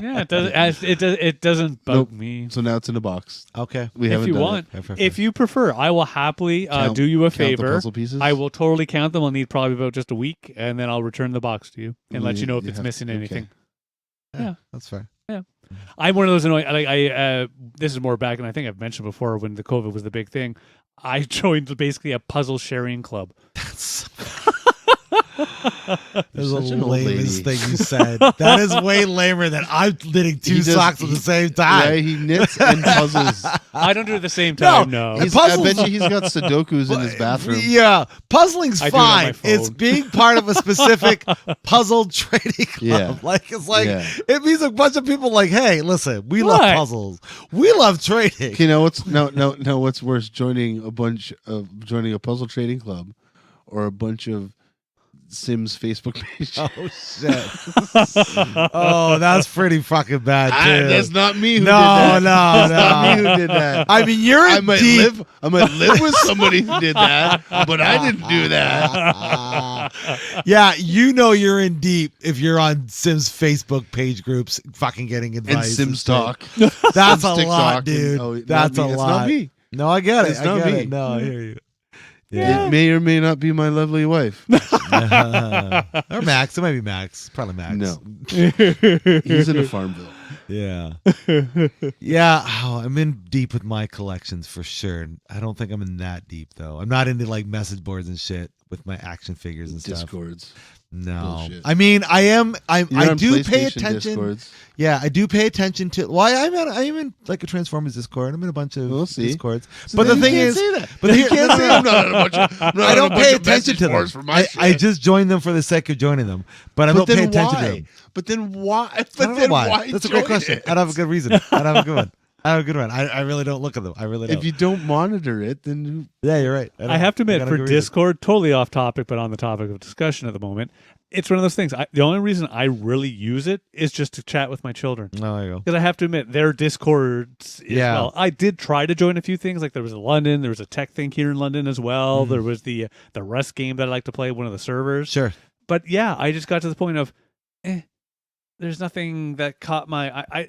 Yeah, it doesn't bug me. So now it's in a box. Okay. If you want, if you prefer, I will happily do you a favor. The puzzle pieces? I will totally count them. I'll need probably about just a week, and then I'll return the box to you and let you know if it's missing anything. Yeah, that's fair. Yeah. I'm one of those annoying. This is more back, and I think I've mentioned before when the COVID was the big thing. I joined basically a puzzle sharing club. That's the lamest thing you said. That is way lamer than I'm knitting two socks at the same time. Yeah, he knits and puzzles. I don't do it at the same time. No. I bet you he's got Sudokus in his bathroom. Yeah, puzzling's fine. It's being part of a specific puzzle trading club. Yeah. It means a bunch of people like, hey, listen, we love puzzles. We love trading. You know what's what's worse, joining a puzzle trading club or a bunch of Sims Facebook page. Oh shit! Oh, that's pretty fucking bad too. That's not me who did that. No. That's not me who did that. I mean, I might live with somebody who did that, but I didn't do that. Yeah, you're in deep if you're on Sims Facebook page groups, fucking getting advice and Sims talk. That's a lot, dude. That's a lot. It's not me. No, I get it. It's not me. No, I hear you. Yeah. It may or may not be my lovely wife. Or Max. It might be Max. Probably Max. No. He's in a Farmville. Yeah. Yeah. Oh, I'm in deep with my collections for sure. I don't think I'm in that deep though. I'm not into like message boards and shit with my action figures and stuff. Discords. No. Bullshit. I mean, I You're do on pay PlayStation attention. Discords. Yeah, I do pay attention to. Well, I'm in like a Transformers Discord. I'm in a bunch of We'll see. Discords. So but then the thing you can't is, say that. but You can't say I'm not in a bunch of. I don't pay attention to them. I just join them for the sake of joining them, but I don't pay attention to them. But then why? I don't know why. That's a great question. I don't have a good reason. I don't have a good one. I really don't look at them. I really don't. If you don't monitor it, then Yeah, you're right. I have to admit, got a for good reason. Discord, totally off topic, but on the topic of discussion at the moment, it's one of those things. The only reason I really use it is just to chat with my children. Oh, there you go. Because I have to admit, their Discords as Yeah. well. I did try to join a few things. Like there was a London, there was a tech thing here in London as well. There was the Rust game that I like to play, one of the servers. Sure. But yeah, I just got to the point of, there's nothing that caught my. I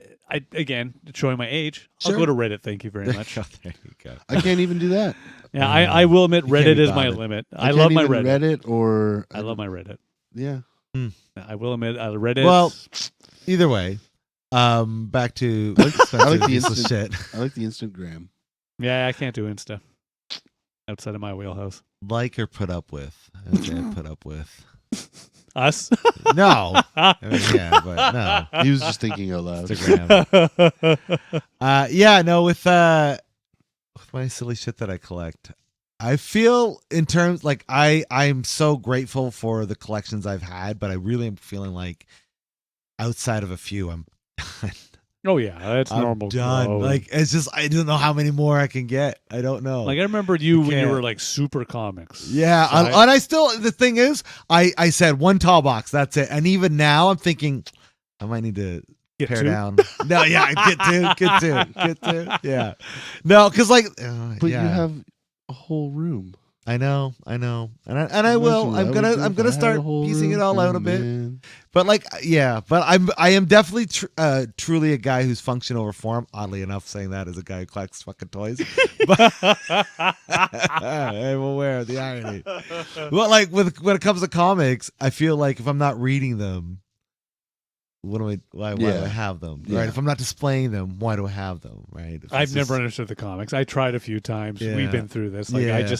again, showing my age. Sure. I'll go to Reddit. Thank you very much. Oh, there you go. I can't even do that. Yeah, I will admit You can't Reddit be is my bothered. limit. I I love can't my even Reddit. Reddit or I love my Reddit. Yeah. I will admit Reddit. Well, either way, back to I like the useless instant. shit. I like the Instagram. yeah, I can't do Insta outside of my wheelhouse. Like or put up with. Okay, put up with. Us. No. I mean, yeah, but no. He was just thinking out loud. Instagram. Yeah, no, with my silly shit that I collect, I feel in terms like I'm so grateful for the collections I've had, but I really am feeling like outside of a few, I'm Oh yeah, that's I'm normal. done. growth. Like it's just I don't know how many more I can get. I don't know. I remember you when you can't. were like super comics. Yeah, So and I still the thing is, I said one tall box. That's it. And even now, I'm thinking I might need to Get pare two? down. No, yeah, get two. Yeah, no, because like, But yeah, you have a whole room. I know, and I will. I'm gonna start piecing it all out a bit. Man. But like, yeah, but I am definitely truly a guy who's function over form. Oddly enough, saying that as a guy who collects fucking toys, but I'm aware of the irony. Well, like when it comes to comics, I feel like if I'm not reading them, why do I have them? Yeah. Right? If I'm not displaying them, why do I have them? Right? If I've it's never just- understood the comics. I tried a few times. Yeah. We've been through this. Like Yeah.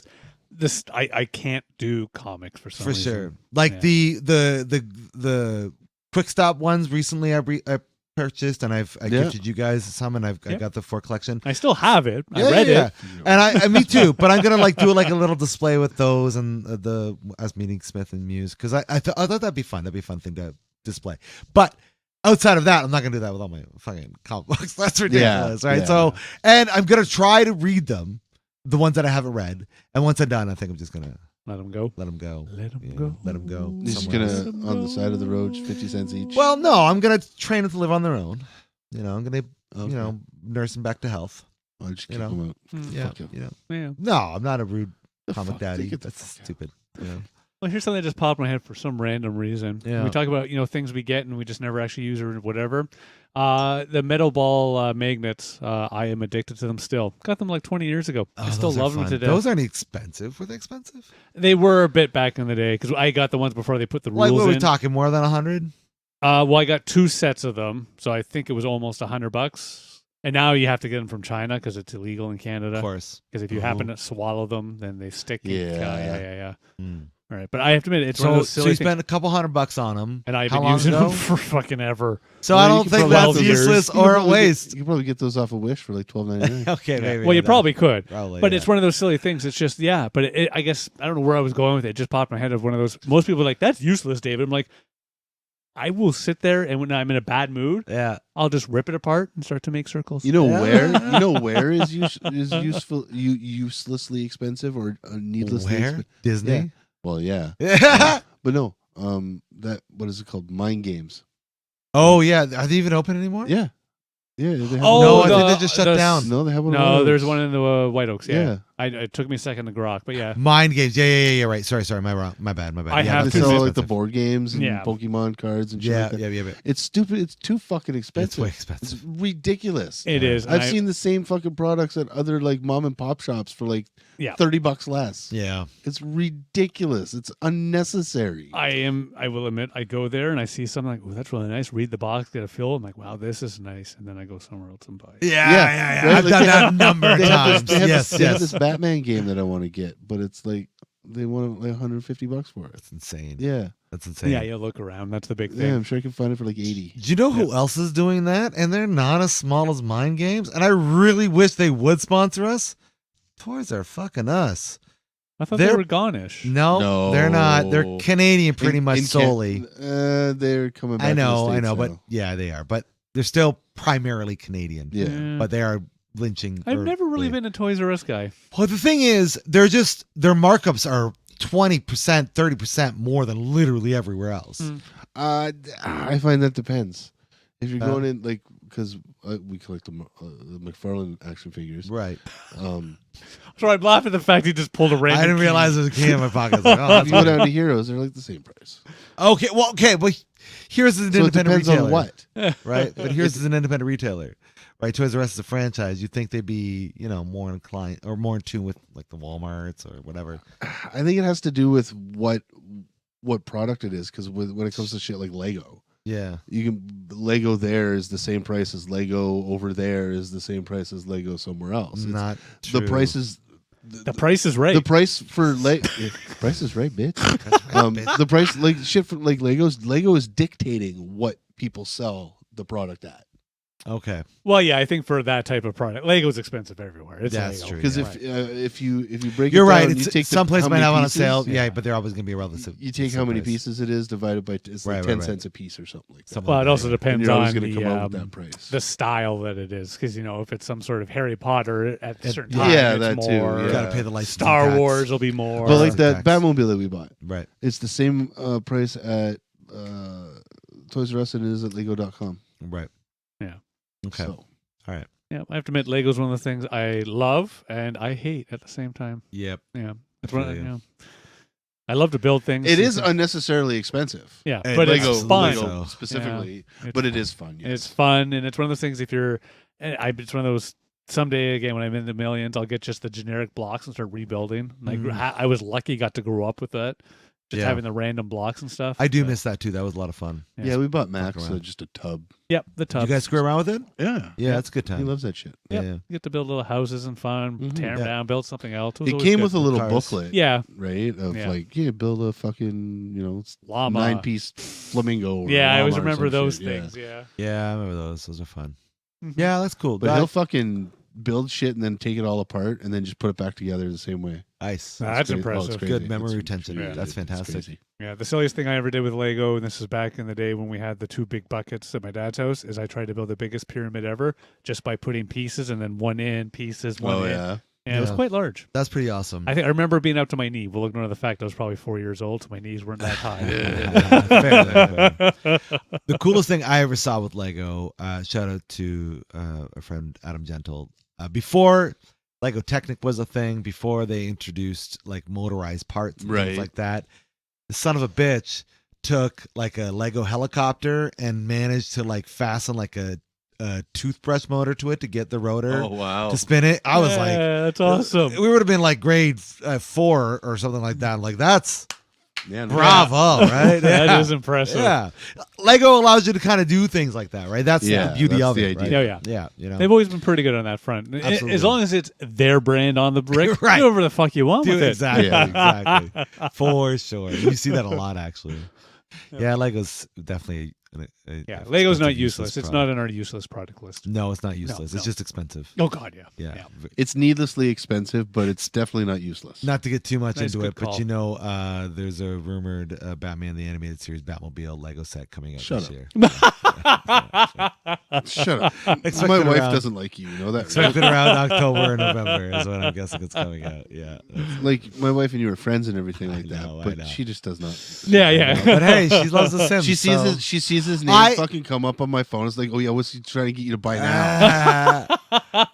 I can't do comics for some for reason. sure. Like Yeah. the quick stop ones recently I purchased and I gifted you guys some and I Yeah. got the 4 collection. I still have it. I Yeah, read yeah, it. And me too. But I'm gonna like do like a little display with those and the us meeting Smith and Muse because I thought that'd be fun. That'd be a fun thing to display. But outside of that, I'm not gonna do that with all my fucking comic books. That's ridiculous, right? yeah. So, and I'm gonna try to read them, the ones that I haven't read, and once I'm done, I think I'm just gonna Let them go. let them go. Let 'em Yeah, go. Let them go. He's just somewhere gonna else. on the side of the road, 50 cents each. Well, no, I'm gonna train them to live on their own. You know, I'm gonna Okay. nurse them back to health. I'll just you kick know. him out. Yeah, Fuck you. you know. Yeah. No, I'm not a rude The comic fuck? daddy. Get the That's fuck out. stupid. You know. Well, here's something that just popped in my head for some random reason. Yeah. We talk about things we get and we just never actually use or whatever. The metal ball magnets. I am addicted to them still. Got them like 20 years ago. I still those are love them fun. to death. Those aren't expensive. Were they expensive? They were a bit back in the day because I got the ones before they put the Like, rules what are we in. talking? More than 100? Well, I got 2 sets of them, so I think it was almost $100. And now you have to get them from China because it's illegal in Canada. Of course. Because if you happen to swallow them, then they stick. Yeah. Mm. All right, but I have to admit, it's one of So, those so silly you things. spent a couple $100 on them. And I've How been long using ago? them for fucking ever. So Well, I you don't could think probably that's 12 years. useless You could or a probably waste. You could probably get those off a Wish for like $12.99. Okay, maybe. Well, you yeah, probably could. Probably, But yeah. it's one of those silly things. It's just, yeah. But I guess, I don't know where I was going with it. It just popped in my head of one of those. Most people are like, that's useless, David. I'm like, I will sit there and when I'm in a bad mood, Yeah. I'll just rip it apart and start to make circles. You know Yeah. where? You know where is useful? Uselessly expensive or needlessly? Where? Disney? Yeah. Well, yeah. Yeah. But no. That what is it called? Mind games. Oh, yeah. Are they even open anymore? Yeah. Yeah. They have Oh, no, one. I think they just shut down. No, they have one. No, there's one in the White Oaks. Yeah. It took me a second to grok, but yeah. Mind games. Yeah. Right. Sorry. My bad. I have They to that's sell admit- like the expensive. board games and Yeah. Pokemon cards and shit Yeah, like that. yeah. It's stupid. It's too fucking expensive. It's way expensive. It's ridiculous. It is. I've and seen the same fucking products at other like mom and pop shops for like Yeah. $30 less. Yeah. It's ridiculous. It's unnecessary. I will admit, I go there and I see something like, oh, that's really nice. Read the box, get a feel. I'm like, wow, this is nice. And then I go somewhere else and buy it. Yeah. right? I've Like, done that a number of They have times. this, they have Yes, this, they have yes. this Batman game that I want to get, but it's like they want like $150 for it. That's insane. Yeah, That's insane. Yeah, you look around. That's the big thing. yeah. I'm sure I can find it for like 80. Do you know who else is doing that? And they're not as small as Mind Games. And I really wish they would sponsor us. Toys R fucking us. I thought they They're- were gone-ish. No, they're not. They're No. Canadian pretty much solely. They're coming back. I to the know, States but now. yeah, they are. But they're still primarily Canadian. Yeah. But they are lynching. I've or- never really been a Toys R Us guy. Well, the thing is, their markups are 20%, 30% more than literally everywhere else. Mm. I find that depends. If you're Uh, going in like because we collect the McFarlane action figures. Right. So I'm laughing at the fact he just pulled a random I didn't key. realize there was a key in my pocket. I was like, oh, If that's you go funny. down to Heroes, they're like the same price. Okay, but here's an So it independent depends retailer. on what. Right? But here's an independent retailer. Right? Toys R Us is a franchise. You'd think they'd be, more inclined or more in tune with like the Walmarts or whatever. I think it has to do with what product it is, because when it comes to shit like Lego, Yeah. Lego there is the same price as Lego over there is the same price as Lego somewhere else. It's- Not the true. price is The price is right. the price for price is right, bitch. The price like shit for like Lego is dictating what people sell the product at. Okay. Well, yeah, I think for that type of product, Lego's expensive everywhere. It's That's Lego. true, Because yeah. if you break You're it right. down, you It's take some place how might many have on a pieces, sale. Yeah, but they're always going to be relative. You take how many pieces it is divided by it's like Right, 10 right. cents a piece or something like that. Something Well, like it also that. And depends you're always on going to come out with the that price. the style that it is. Because if it's some sort of Harry Potter at a certain yeah. time, Yeah, it's that too, more. You yeah. got to pay the license. Star Wars will be more. But like Tax. that Batmobile that we bought, Right. it's the same price at Toys R Us and it is at Lego.com. Right. Yeah. Okay. So, All right. Yeah, I have to admit, Lego's one of the things I love and I hate at the same time. Yep. Yeah, it's I one. feel you. Yeah. I love to build things. it is unnecessarily expensive. yeah, Hey, but Lego, it's fun. Lego. Lego specifically, It's but it fun. is fun. Yes. It's fun, and it's one of those things. If you're, it's one of those. Someday again, when I'm in the millions, I'll get just the generic blocks and start rebuilding. Like I was lucky, got to grow up with that, just Yeah. having the random blocks and stuff. I do But, miss that too. That was a lot of fun. Yeah, we bought Max around. just a tub. Yep, the Did tub. you guys screw around with it? Yeah, Yeah, that's a good he time. loves that shit. Yep. Yeah. You get to build little houses and fun, Mhm. tear them Yeah. down, build something else. was It always came good. with a little Cars. booklet. Yeah, Right? Of Yeah. like, build a fucking, llama. 9-piece flamingo. Or Yeah, I always llama or remember some those shit, yeah. things. Yeah. Yeah, I remember those. Those are fun. Mhm. Yeah, that's cool. But he'll fucking build shit and then take it all apart and then just put it back together the same way. Nice. That's crazy. impressive. it's Good crazy. memory It's retention. crazy. That's It's fantastic. crazy. Yeah, the silliest thing I ever did with Lego, and this is back in the day when we had the 2 big buckets at my dad's house, is I tried to build the biggest pyramid ever just by putting pieces and then one in, pieces, one in. yeah. And it was Yeah. quite large. That's pretty awesome. I remember being up to my knee. We'll ignore the fact I was probably 4 years old, so my knees weren't that high. Fair. The coolest thing I ever saw with Lego, shout out to a friend, Adam Gentle, before Lego Technic was a thing, before they introduced like motorized parts and Right. things like that, the son of a bitch took like a Lego helicopter and managed to like fasten like a toothbrush motor to it to get the rotor wow. to spin it. I was like, Yeah, that's awesome. we would have been like grade 4 or something like that. I'm like, that's Yeah, bravo, right? That Yeah. is impressive. Yeah, Lego allows you to kind of do things like that, right? That's Yeah, the beauty that's of the it, right? idea. Yeah. Yeah, They've always been pretty good on that front. Absolutely. As long as it's their brand on the brick, Right. do whatever the fuck you want do with it. exactly, Yeah. exactly, for sure. You see that a lot, actually. Yeah, Lego's definitely. Yeah, Lego's not expensive, useless. It's not in our useless product list. No, it's not useless. no. It's just expensive. Oh God, yeah. Yeah. It's needlessly expensive, but it's definitely not useless. Not to get too much Nice, into good it, but call. you know, there's a rumored Batman the Animated Series Batmobile Lego set coming out Shut this up. year. Shut up. Expect My it wife around- doesn't like you. You know that, right? Expected around October or November is when I'm guessing it's coming out. Yeah. Like my wife and you are friends and everything like know, that, I but know. she just does not. Yeah. But hey, she loves The Sims. She sees so- it. She sees sees his name fucking come up on my phone, it's like, oh yeah, what's he trying to get you to buy now?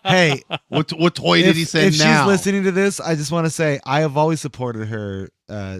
Hey, What toy did he send if now? she's listening to this, I just want to say I have always supported her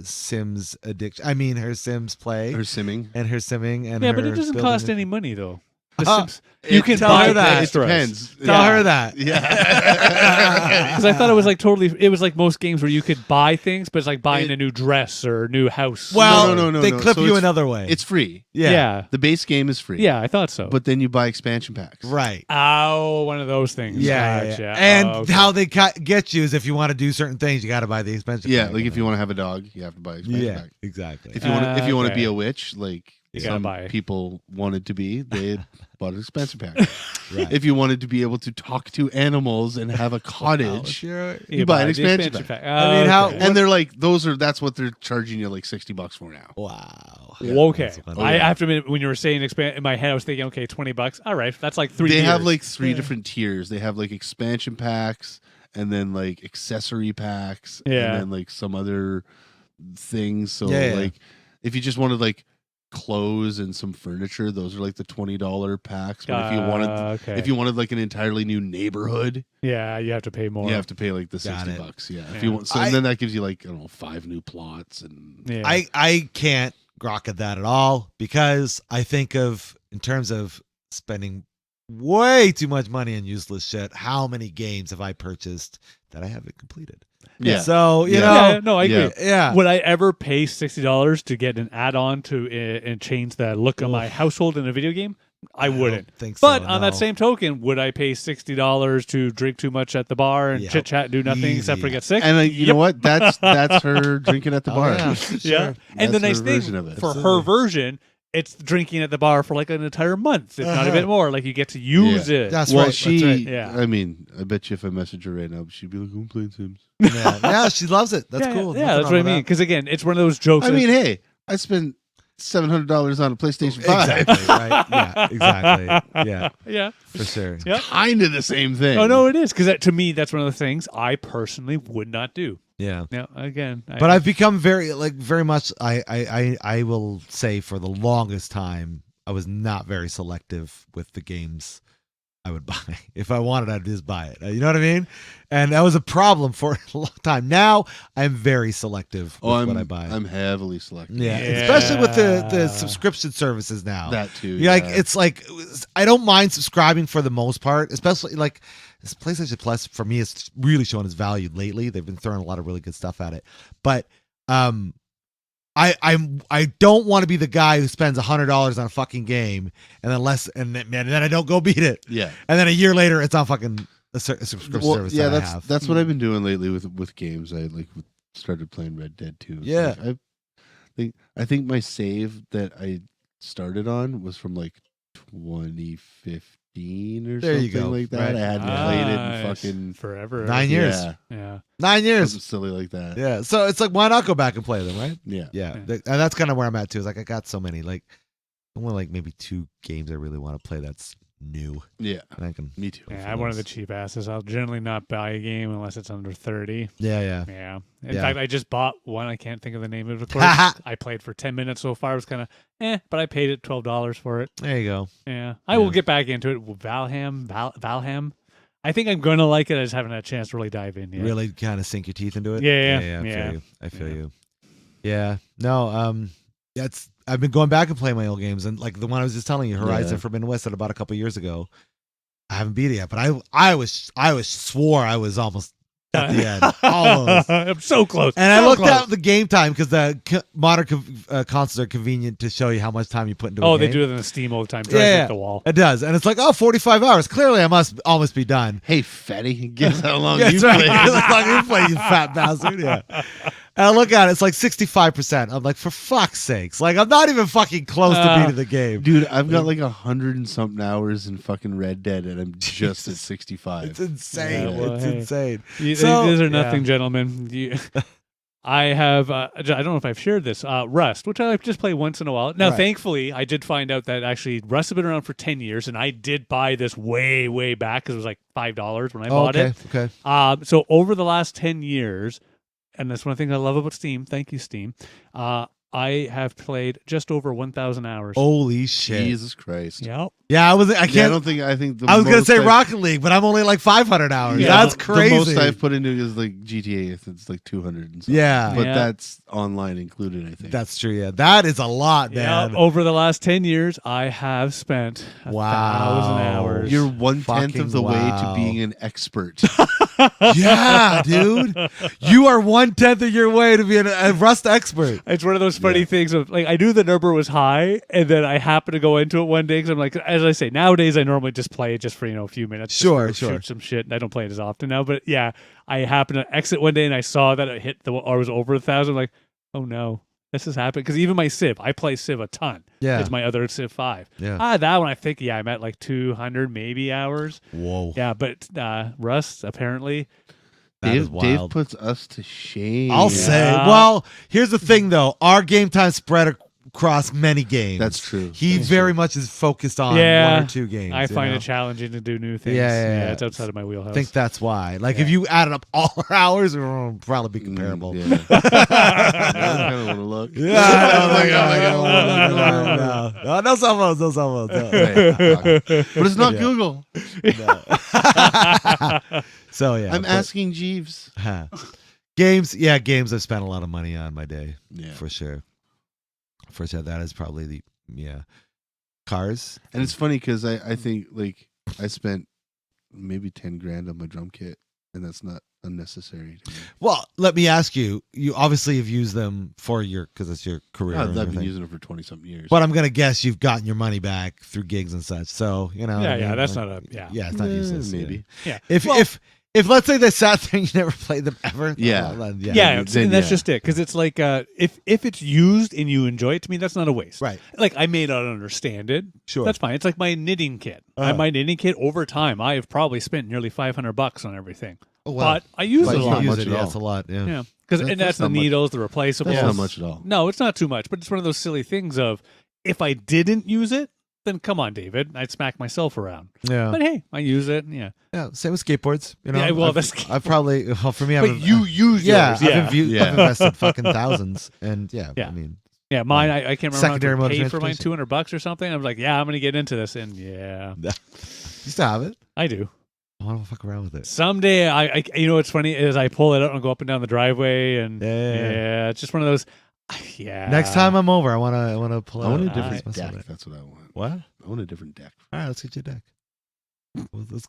Sims addiction. I mean, her Sims play, Her simming. and her simming, and Yeah, her but it doesn't building cost it. any money though. Uh, Sims, you can tell buy her that. It extras. depends. Tell Yeah. her that. Yeah. Because I thought it was like it was like most games where you could buy things, but it's like buying a new dress or a new house. Well, No. they clip So you it's- another way. It's free. yeah. The base game is free. Yeah, I thought so. But then you buy expansion packs. right. Oh, one of those things. Yeah, Gotcha. yeah. And Oh, okay. how they get you is if you want to do certain things, you got to buy the expensive. Yeah, pack. like if you want to have a dog, you have to buy expansion Yeah, pack. exactly. If you want to okay. be a witch, like You gotta some buy. people wanted to be, they bought an expansion pack. Right. If you wanted to be able to talk to animals and have a cottage, you buy an the expansion pack. I mean, how- Okay. And they're like, that's what they're charging you like $60 for now. Wow. Okay. That's funny. I have to admit, when you were saying expand, in my head, I was thinking, okay, $20. All right, that's like 3 They years. have like 3 different tiers. They have like expansion packs and then like accessory packs Yeah. and then like some other things. So Yeah. like if you just wanted like clothes and some furniture, those are like the $20 packs. But if you wanted like an entirely new neighborhood, yeah, you have to pay more. you have to pay like the Got it. $60. Yeah. If Yeah. you want, so and then that gives you like, I don't know, 5 new plots and Yeah. I can't grok at that at all because I think of in terms of spending way too much money on useless shit. How many games have I purchased that I haven't completed? yeah. So you Yeah. know, Yeah, no, I agree. Yeah. yeah. Would I ever pay $60 to get an add-on to and change the look of my household in a video game? I wouldn't. don't think so, But on that no. same token, would I pay $60 to drink too much at the bar and Yep. chit chat, do nothing except for Easy. get sick? And you know what? That's her drinking at the Oh, bar. yeah. Yeah. Sure. And the That's nice her thing version of it. for her Absolutely. version, it's drinking at the bar for like an entire month, if not a bit more. Like you get to use it. That's Well, right. she, That's right. Yeah. I mean, I bet you if I message her right now, she'd be like, I'm playing Sims. Yeah. Yeah, she loves it. That's yeah, cool. Yeah, Nothing that's wrong what I with mean. that. Because again, it's one of those jokes. I mean, hey, I spent $700 on a PlayStation 5. Exactly. Right. Yeah. Exactly. Yeah. yeah. For sure. Yeah. Kind of the same thing. Oh no, it is because to me that's one of the things I personally would not do. Yeah. Now again, But I've become very much. I will say for the longest time I was not very selective with the games I would buy. If I wanted, I'd just buy it. You know what I mean? And that was a problem for a long time. Now I'm very selective with what I buy. I'm heavily selective. yeah. Yeah. Especially with the subscription services now. That too. Yeah, like it's like I don't mind subscribing for the most part, especially like this PlayStation Plus for me is really showing its value lately. They've been throwing a lot of really good stuff at it, but I don't want to be the guy who spends $100 on a fucking game and then I don't go beat it, Yeah. and then a year later it's on fucking a subscription service. yeah, that I have. that's what I've been doing lately with games. I started playing Red Dead 2. It's Yeah. like, I think my save that I started on was from like 2015 or There you something go. like that. Right. I hadn't played it in Nice. fucking forever. 9 years. Yeah, Yeah. 9 years. something silly like that. Yeah, so it's like why not go back and play them, right? Yeah. Yeah, Yeah. and that's kind of where I'm at too. Is like I got so many, like only like maybe 2 games I really want to play that's new, Yeah. and I can. Me too. Yeah, I'm one of the cheap asses. I'll generally not buy a game unless it's under 30. Yeah. Yeah. In Yeah. fact, I just bought one. I can't think of the name of it. Of course, I played for 10 minutes so far. It was kind of but I paid it $12 for it. There you go. Yeah. I will get back into it. Valham. I think I'm going to like it. I just haven't had a chance to really dive in yet. Really kind of sink your teeth into it. Yeah. I feel Yeah. you. Yeah. No. I've been going back and playing my old games, and like the one I was just telling you, Horizon Yeah. Forbidden West, that about a couple years ago. I haven't beat it yet, but I swore I was almost at the end, almost. I'm so close. And I So looked close. at the game time because the modern consoles are convenient to show you how much time you put into a Oh, game. they do it in the Steam all the time. Drives me Yeah, up the wall. it does, and it's like 45 hours. Clearly, I must almost be done. Hey, fatty, guess how long That's you right. played? How long you play, you fat bastard? Yeah. And I look at it, it's like 65%. I'm like, for fuck's sakes! Like, I'm not even fucking close to beating the game. Dude, I've got like 100 and something hours in fucking Red Dead, and I'm just at 65. It's insane. Yeah, well, It's hey. insane. So, these are nothing, yeah. gentlemen. I have, I don't know if I've shared this, Rust, which I just play once in a while. Now, Right. thankfully, I did find out that actually Rust has been around for 10 years, and I did buy this way, way back because it was like $5 when I bought it. Okay. So over the last 10 years, and that's one thing I love about Steam. Thank you, Steam. I have played just over 1,000 hours. Holy shit! Jesus Christ. Yep. Yeah, I was. I can't. Yeah, I think the I was gonna most say I've- Rocket League, but I'm only like 500 hours. Yeah. That's crazy. The most I've put into is like GTA. It's like 200 and something. Yeah. But Yeah. that's online included, I think. That's true. Yeah, that is a lot, man. Yep. Over the last 10 years, I have spent 1,000 hours. You're 1/10 Fucking of the way wow. to being an expert. Yeah, dude. You are 1/10 of your way to be a Rust expert. It's one of those funny things of like I knew the number was high, and then I happened to go into it one day because I'm like, as I say, nowadays I normally just play it just for a few minutes, just Sure, to sure. shoot some shit. And I don't play it as often now, but yeah, I happened to exit one day and I saw that it hit or was over 1,000. I'm like, oh no, this has happened because even my Civ, I play Civ a ton. Yeah. It's my other Civ 5. Yeah. That one I think I'm at like 200 maybe hours. Whoa. Yeah, but Rust apparently. That is Dave wild. puts us to shame. I'll say. Yeah. Well, here's the thing, though. Our game time spread across many games. That's true. He That's very true. much is focused on Yeah. one or two games. I you find know? it challenging to do new things. Yeah. It's outside of my wheelhouse. I think that's why. Like, if you added up all our hours, it would probably be comparable. Yeah. I kind of want to look. Yeah, no cell phones, no cell phones. No. Right. But it's not Yeah. Google. So yeah, I'm asking Jeeves. games. Yeah, games. I've spent a lot of money on my day Yeah. for sure. For sure, that is probably cars. And it's funny because I think like I spent maybe 10 grand on my drum kit, and that's not unnecessary to me. Well, let me ask you. You obviously have used them for because it's your career. I've and been everything. using it for 20-something years. But I'm gonna guess you've gotten your money back through gigs and such. So you know. what I Yeah, mean? that's Like, not a it's not useless. maybe. Yeah. If let's say they sat there, and you never played them ever. Yeah. well, then, Yeah, then, and that's yeah. just it. Because it's like if it's used and you enjoy it, to me, that's not a waste. Right. Like I may not understand it. Sure. That's fine. It's like my knitting kit. Uh-huh. My knitting kit over time, I have probably spent nearly $500 on everything. Oh, wow. But I use But it a you lot. use Use it it. at Yeah, all. it's a lot. Yeah. Yeah, because That's that's the not much. needles, the replaceables. That's not much at all. No, it's not too much. But it's one of those silly things of if I didn't use it, then come on, David, I'd smack myself around. Yeah. But hey, I use it. Yeah. Yeah. Same with skateboards. You know. Yeah, well, I've, that's I've probably. Well, for me, But you use Yeah, yours. Yeah. Yeah. I've invested fucking thousands, and yeah. Yeah. I mean, Yeah, mine. I can't remember Secondary how much I motor paid for mine, transportation. $200 or something. I was like, yeah, I'm gonna get into this, and yeah, you still have it. I do. I want to fuck around with it. Someday, I you know what's funny is I pull it out and go up and down the driveway, and Yeah. it's just one of those. Yeah. Next time I'm over, I want to pull I out. want a Ah, different mess with deck. it. That's what I want. What? I want a different deck. All right, let's get you a deck. Let's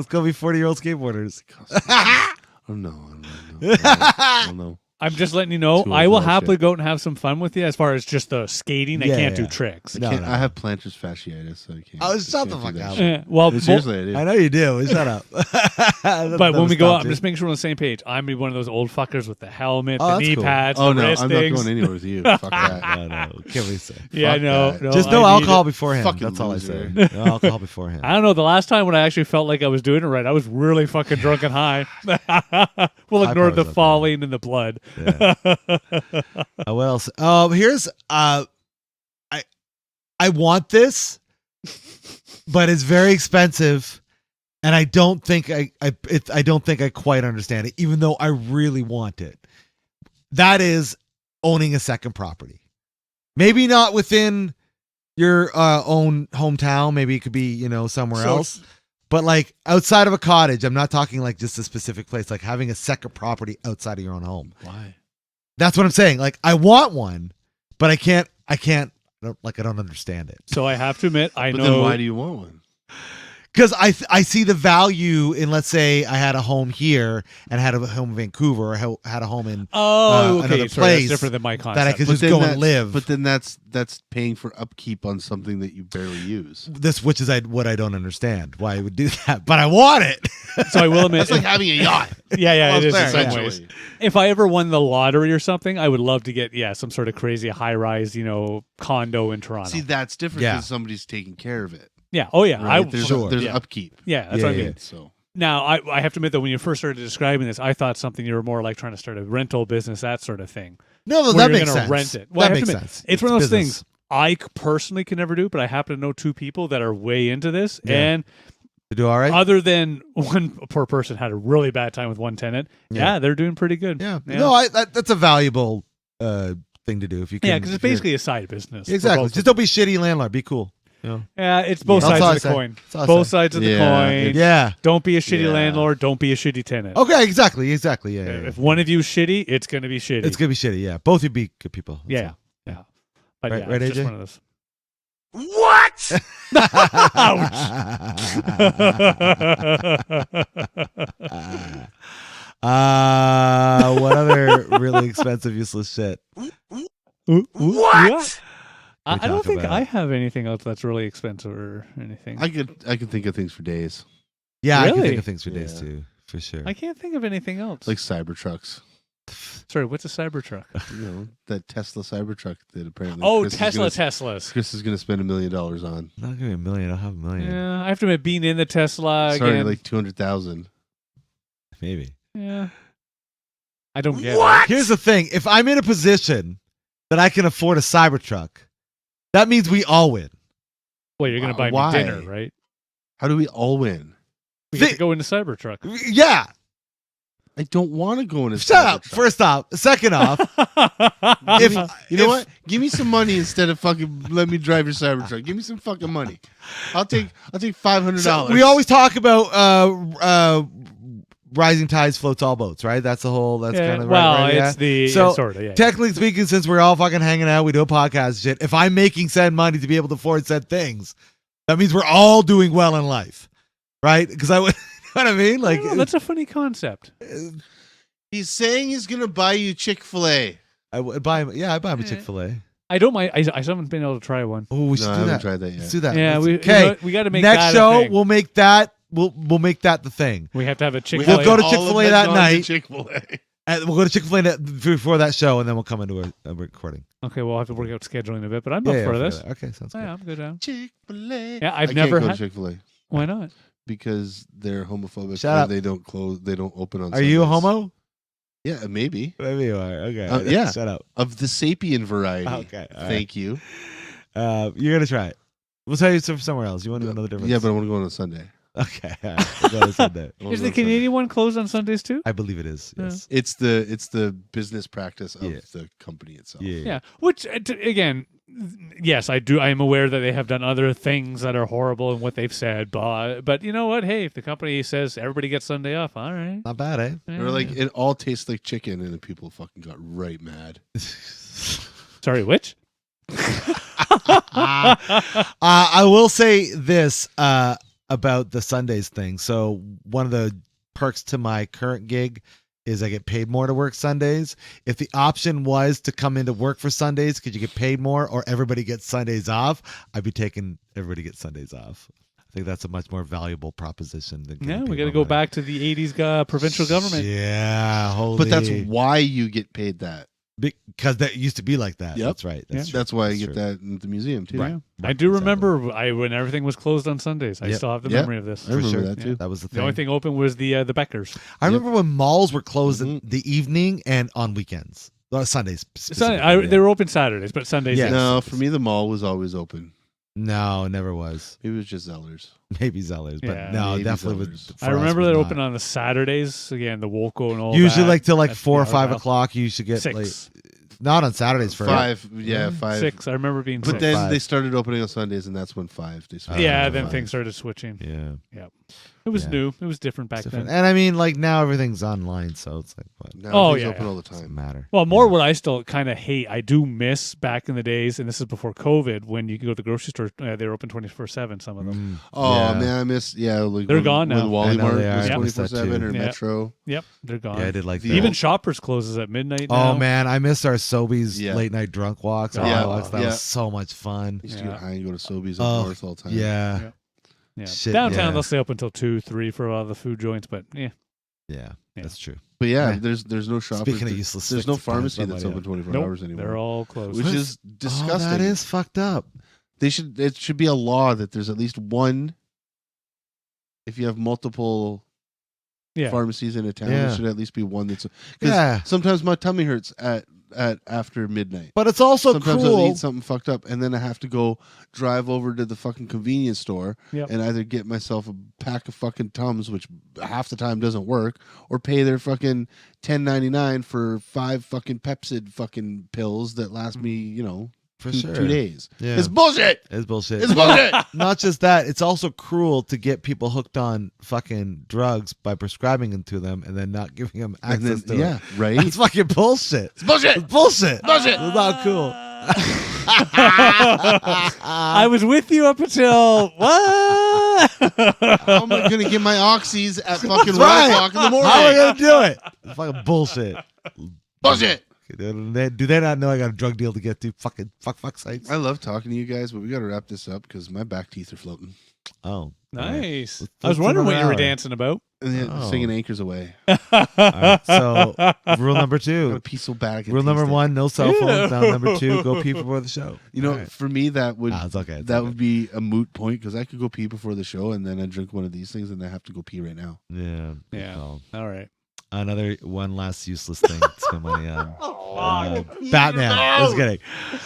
go be 40-year-old skateboarders. Oh no, I don't know. I'm just letting you know, Too I old will for that happily shit. go out and have some fun with you. As far as just the skating, I Yeah, can't yeah. do tricks. No, Can't- no. I have plantar fasciitis, so I can't. Oh, I shut the can't fuck do that up. shit. Well, Seriously, I do. I know you do. Shut up. but when we go out, I'm just making sure we're on the same page. I'm one of those old fuckers with the helmet, Oh, the that's knee cool. pads, Oh the no, wrist I'm things. not going anywhere with you. Fuck that. No, can't we say? Yeah, Fuck no, that. no. Just I no need alcohol it. beforehand. Fucking That's all I say. loser. No alcohol beforehand. I don't know. The last time when I actually felt like I was doing it right, I was really fucking drunk and high. We'll ignore probably the was falling and the blood. Yeah. What else? Here's I want this, but it's very expensive, and I don't think I don't think I quite understand it, even though I really want it. That is owning a second property. Maybe not within your own hometown. Maybe it could be somewhere else. But like outside of a cottage, I'm not talking like just a specific place. Like having a second property outside of your own home. Why? That's what I'm saying. Like I want one, but I can't. I don't understand it So I have to admit, I But know. then why do you want one? because I see the value in, let's say I had a home here and had a home in Vancouver, or had a home in Oh, another okay. Sorry, place that's different than my concept. that I could But just then go that- and live. But then that's paying for upkeep on something that you barely use. Which is what I don't understand why I would do that, but I want it. So I will admit, That's like having a yacht. yeah, it is fair, in some essentially. ways. If I ever won the lottery or something, I would love to get some sort of crazy high rise, condo in Toronto. See, that's different Yeah. because somebody's taking care of it. Yeah. Oh yeah. Right? There's Sure. there's Yeah. upkeep. Yeah. That's Yeah, what I yeah. mean. So Now I have to admit that when you first started describing this, I thought something you were more like trying to start a rental business, that sort of thing. No, where that you're makes gonna sense. rent it. Well, I that have makes to admit, sense. It's one of those business. things I personally can never do, but I happen to know two people that are way into this, Yeah. and You do all right. other than one poor person had a really bad time with one tenant, Yeah. they're doing pretty good. Yeah. No, that's a valuable thing thing to do if you can. Yeah, because it's basically a side business. for exactly. both Just of don't be shitty landlord. Be cool. You know? Yeah, it's both That's all I sides of the say. coin. That's all I Both say. sides of the Yeah, coin. Yeah. Don't be a shitty Yeah. landlord. Don't be a shitty tenant. Okay. Exactly. Yeah. Yeah. If one of you is shitty, it's going to be shitty. It's gonna be shitty. Yeah. Both of you be good people. That's yeah. all. Yeah. But Right- yeah, right, it's just AJ? one of those. What other really expensive, useless shit? What? I don't talk think about? I have anything else that's really expensive or anything. I could think of things for days, Yeah, I can Really? think of things for days Yeah. too, for sure. I can't think of anything else. like Cybertrucks. Sorry, what's a Cybertruck? You know, that Tesla Cybertruck that apparently. Oh, Chris is Teslas. Chris is going to spend $1 million on. Not gonna be $1 million. I'll have $1 million. Yeah, I have to admit, being in the Tesla Sorry, again. like 200,000. Maybe. Yeah. I don't get it. Here's the thing: if I'm in a position that I can afford a Cybertruck, that means we all win. Well, you're going to buy me Why? dinner, right? How do we all win? We get to go in the Cybertruck. Yeah. I don't want to go in a Shut up. Cybertruck. First off. Second off, if You know what? Give me some money instead of fucking let me drive your Cybertruck. Give me some fucking money. I'll take $500. So we always talk about rising tides floats all boats, right? That's the whole. That's Yeah, kind of well, right. it's the So, sort of, yeah. technically speaking, since we're all fucking hanging out, we do a podcast and shit. If I'm making said money to be able to afford said things, that means we're all doing well in life, right? Because I would, you know what I mean? I Like, don't know, that's a funny concept. He's saying he's gonna buy you Chick-fil-A. I would buy him. Yeah, I buy him a Chick-fil-A. I don't mind. I haven't been able to try one. Oh, we should No, I do haven't that. tried that yet. Let's do that. Yeah, Okay. we got to make Next that show, a thing. we'll make that. We'll make that the thing. We have to have a We Chick-fil-A. We'll go to all Chick-fil-A of that gone to night. Chick-fil-A. And we'll go to Chick-fil-A before that show, and then we'll come into a recording. Okay, we'll have to work out scheduling a bit, but I'm Yeah, up yeah, for we'll this. figure that. Okay, sounds good. Yeah, I'm good now. Chick-fil-A. Yeah, I I've can't never go to had. Chick-fil-A Why not? because they're homophobic. Shut and up. They don't close. They don't open on. Are you a Sundays. homo? Yeah, maybe Maybe you are. Okay. yeah. Shut up. of the sapien variety. Okay. all right. Thank you. You're gonna try it. We'll tell you somewhere else. You want to know another difference? Yeah, but I want to go on a Sunday. Okay. All right. We'll go to Sunday. I wanna Is go the on Sunday. Canadian one closed on Sundays too? I believe it is. Yeah. Yes. It's the business practice of Yeah. the company itself. Yeah. Yeah. Which again, yes, I do. I am aware that they have done other things that are horrible in what they've said, but you know what? Hey, if the company says everybody gets Sunday off, all right. Not bad, eh? Yeah. Or like it all tastes like chicken, and the people fucking got right mad. Sorry, which? I will say this about the Sundays thing. So one of the perks to my current gig is I get paid more to work Sundays. If the option was to come into work for Sundays, could you get paid more, or everybody gets Sundays off? I'd be taking everybody gets Sundays off. I think that's a much more valuable proposition than Yeah, getting we paid got to more go money. back to the '80s provincial government. Yeah, holy. But that's why you get paid that. because that used to be like that. Yep. That's right. That's Yeah. true. That's why I That's get true. that in the museum too. Right. Yeah. I do Exactly. remember when everything was closed on Sundays. I Yep. still have the Yep. memory of this. I remember sure. that too. That was the thing. The only thing open was the Beckers. I remember when malls were closed Mhm. in the evening and on weekends. Sundays. Sunday, specifically, they were open Saturdays, but Sundays. Yeah. yes. No, for me the mall was always open. No, never was. Maybe it was just Zellers. Maybe Zellers, but Yeah, no, maybe definitely Zellers. was. for I us remember was that not. open on the Saturdays. Again, the Wolco and all Usually that. like till like At 4 or the 5 Argyle. o'clock. You should get 6. like not on Saturdays for 5, yeah, 5. 6. I remember being But 6. then 5. they started opening on Sundays, and that's when 5. They started yeah, opening then at things 5. started switching. Yeah, It was Yeah. new. It was different back it's different. then. And I mean, like now everything's online, so it's like what Now Oh, everything's yeah, open yeah. all the doesn't time. matter. Well, more Yeah. what I still kind of hate. I do miss back in the days, and this is before COVID, when you could go to the grocery store. They were open 24/7. Some of them. Oh Yeah. man, I miss like They're when, gone now. When I Wally know Mart they are. was I miss that 24/7 too. or Yeah. Metro. Yep, they're gone. Yeah, I did like The- that. Even Shoppers closes at midnight Oh now. man, I missed our Sobeys Yeah. late night drunk walks. Or Yeah. walks. That Yeah. was so much fun. I used to Yeah. get high and go to Sobeys Oh, up north all the time. Yeah, Yeah. Shit, Downtown yeah. they'll stay up until 2, 3 for a lot of the food joints, but yeah. yeah, Yeah. that's true. But yeah, Yeah. there's no shop. Speaking of useless, there's no fixed times, pharmacy blah, that's blah, open yeah. 24 Nope, hours anymore. they're all closed. which What is Oh, disgusting. that is fucked up. It should be a law that there's at least one. If you have multiple yeah. pharmacies in a town, Yeah. there should at least be one that's because Yeah. sometimes my tummy hurts at at after midnight. But it's also Sometimes I'll cruel. eat something fucked up, and then I have to go drive over to the fucking convenience store Yep. and either get myself a pack of fucking Tums, which half the time doesn't work, or pay their fucking $10.99 for 5 fucking Pepsid fucking pills that last me, you know, For 2 days. Yeah. It's bullshit. It's bullshit. It's bullshit. Not just that, it's also cruel to get people hooked on fucking drugs by prescribing them to them and then not giving them And access then, to yeah, it. right. That's fucking bullshit. It's bullshit. It's bullshit. Bullshit. It's not cool. I was with you up until what? How am I gonna get my oxys at fucking 1 right. o'clock in the morning? How are we gonna do it? It's fucking bullshit. Bullshit. Do they not know I got a drug deal to get to? Fucking fuck sakes. I love talking to you guys, but we got to wrap this up because my back teeth are floating. Oh, Nice. Let's I was do wondering what another you were hour. dancing about. And then Oh. singing Anchors Away. All right, so rule number Got 2. a piece so bad. I can Rule number taste it. 1: no cell phones. Ew. Now number 2: go pee before the show. You know, All right. for me, that would It's okay. It's that okay. would be a moot point because I could go pee before the show and then I drink one of these things and I have to go pee right now. Yeah. Yeah. well, All right. another one last useless thing to spend money on. Batman. Just kidding.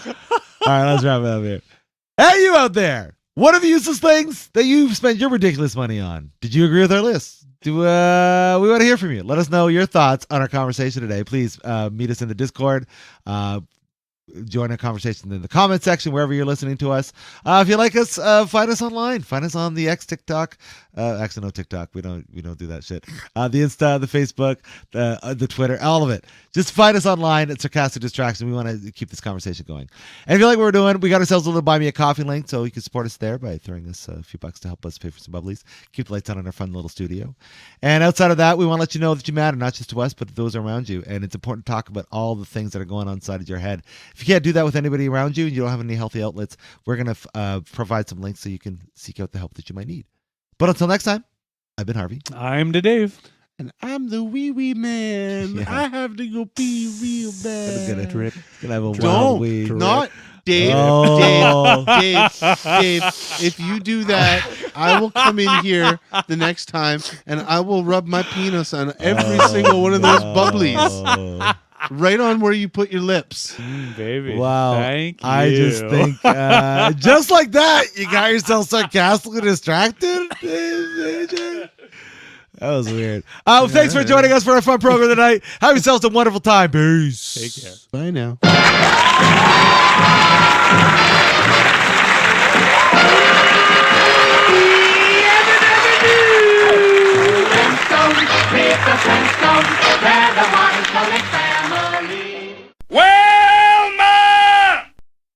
All right, let's wrap it up here. Hey, you out there! What are the useless things that you've spent your ridiculous money on? Did you agree with our list? We want to hear from you. Let us know your thoughts on our conversation today. Please meet us in the Discord. Join our conversation in the comment section wherever you're listening to us. If you like us, find us online. Find us on the X TikTok. Actually, no TikTok. We don't do that shit. The Insta, the Facebook, the Twitter, all of it. Just find us online at Sarcastic Distractions. We want to keep this conversation going. And if you like what we're doing, we got ourselves a little Buy Me a Coffee link, so you can support us there by throwing us a few bucks to help us pay for some bubblies. Keep the lights on in our fun little studio. And outside of that, we want to let you know that you matter, not just to us, but to those around you. And it's important to talk about all the things that are going on inside of your head. If you can't do that with anybody around you and you don't have any healthy outlets, we're going to provide some links so you can seek out the help that you might need. But until next time, I've been Harvey. I'm the Dave. And I'm the wee man. Yeah. I have to go pee real bad. Gonna have a wild Don't. wee. Not Dave. Oh. Dave. If you do that, I will come in here the next time and I will rub my penis on every single one of those bubblies. Oh. Right on where you put your lips. Baby. Wow. Thank you. I just think, just like that, you got yourself sarcastically distracted. That was weird. Thanks for joining us for our fun program tonight. Have yourselves a wonderful time. Peace. Take care. Bye now.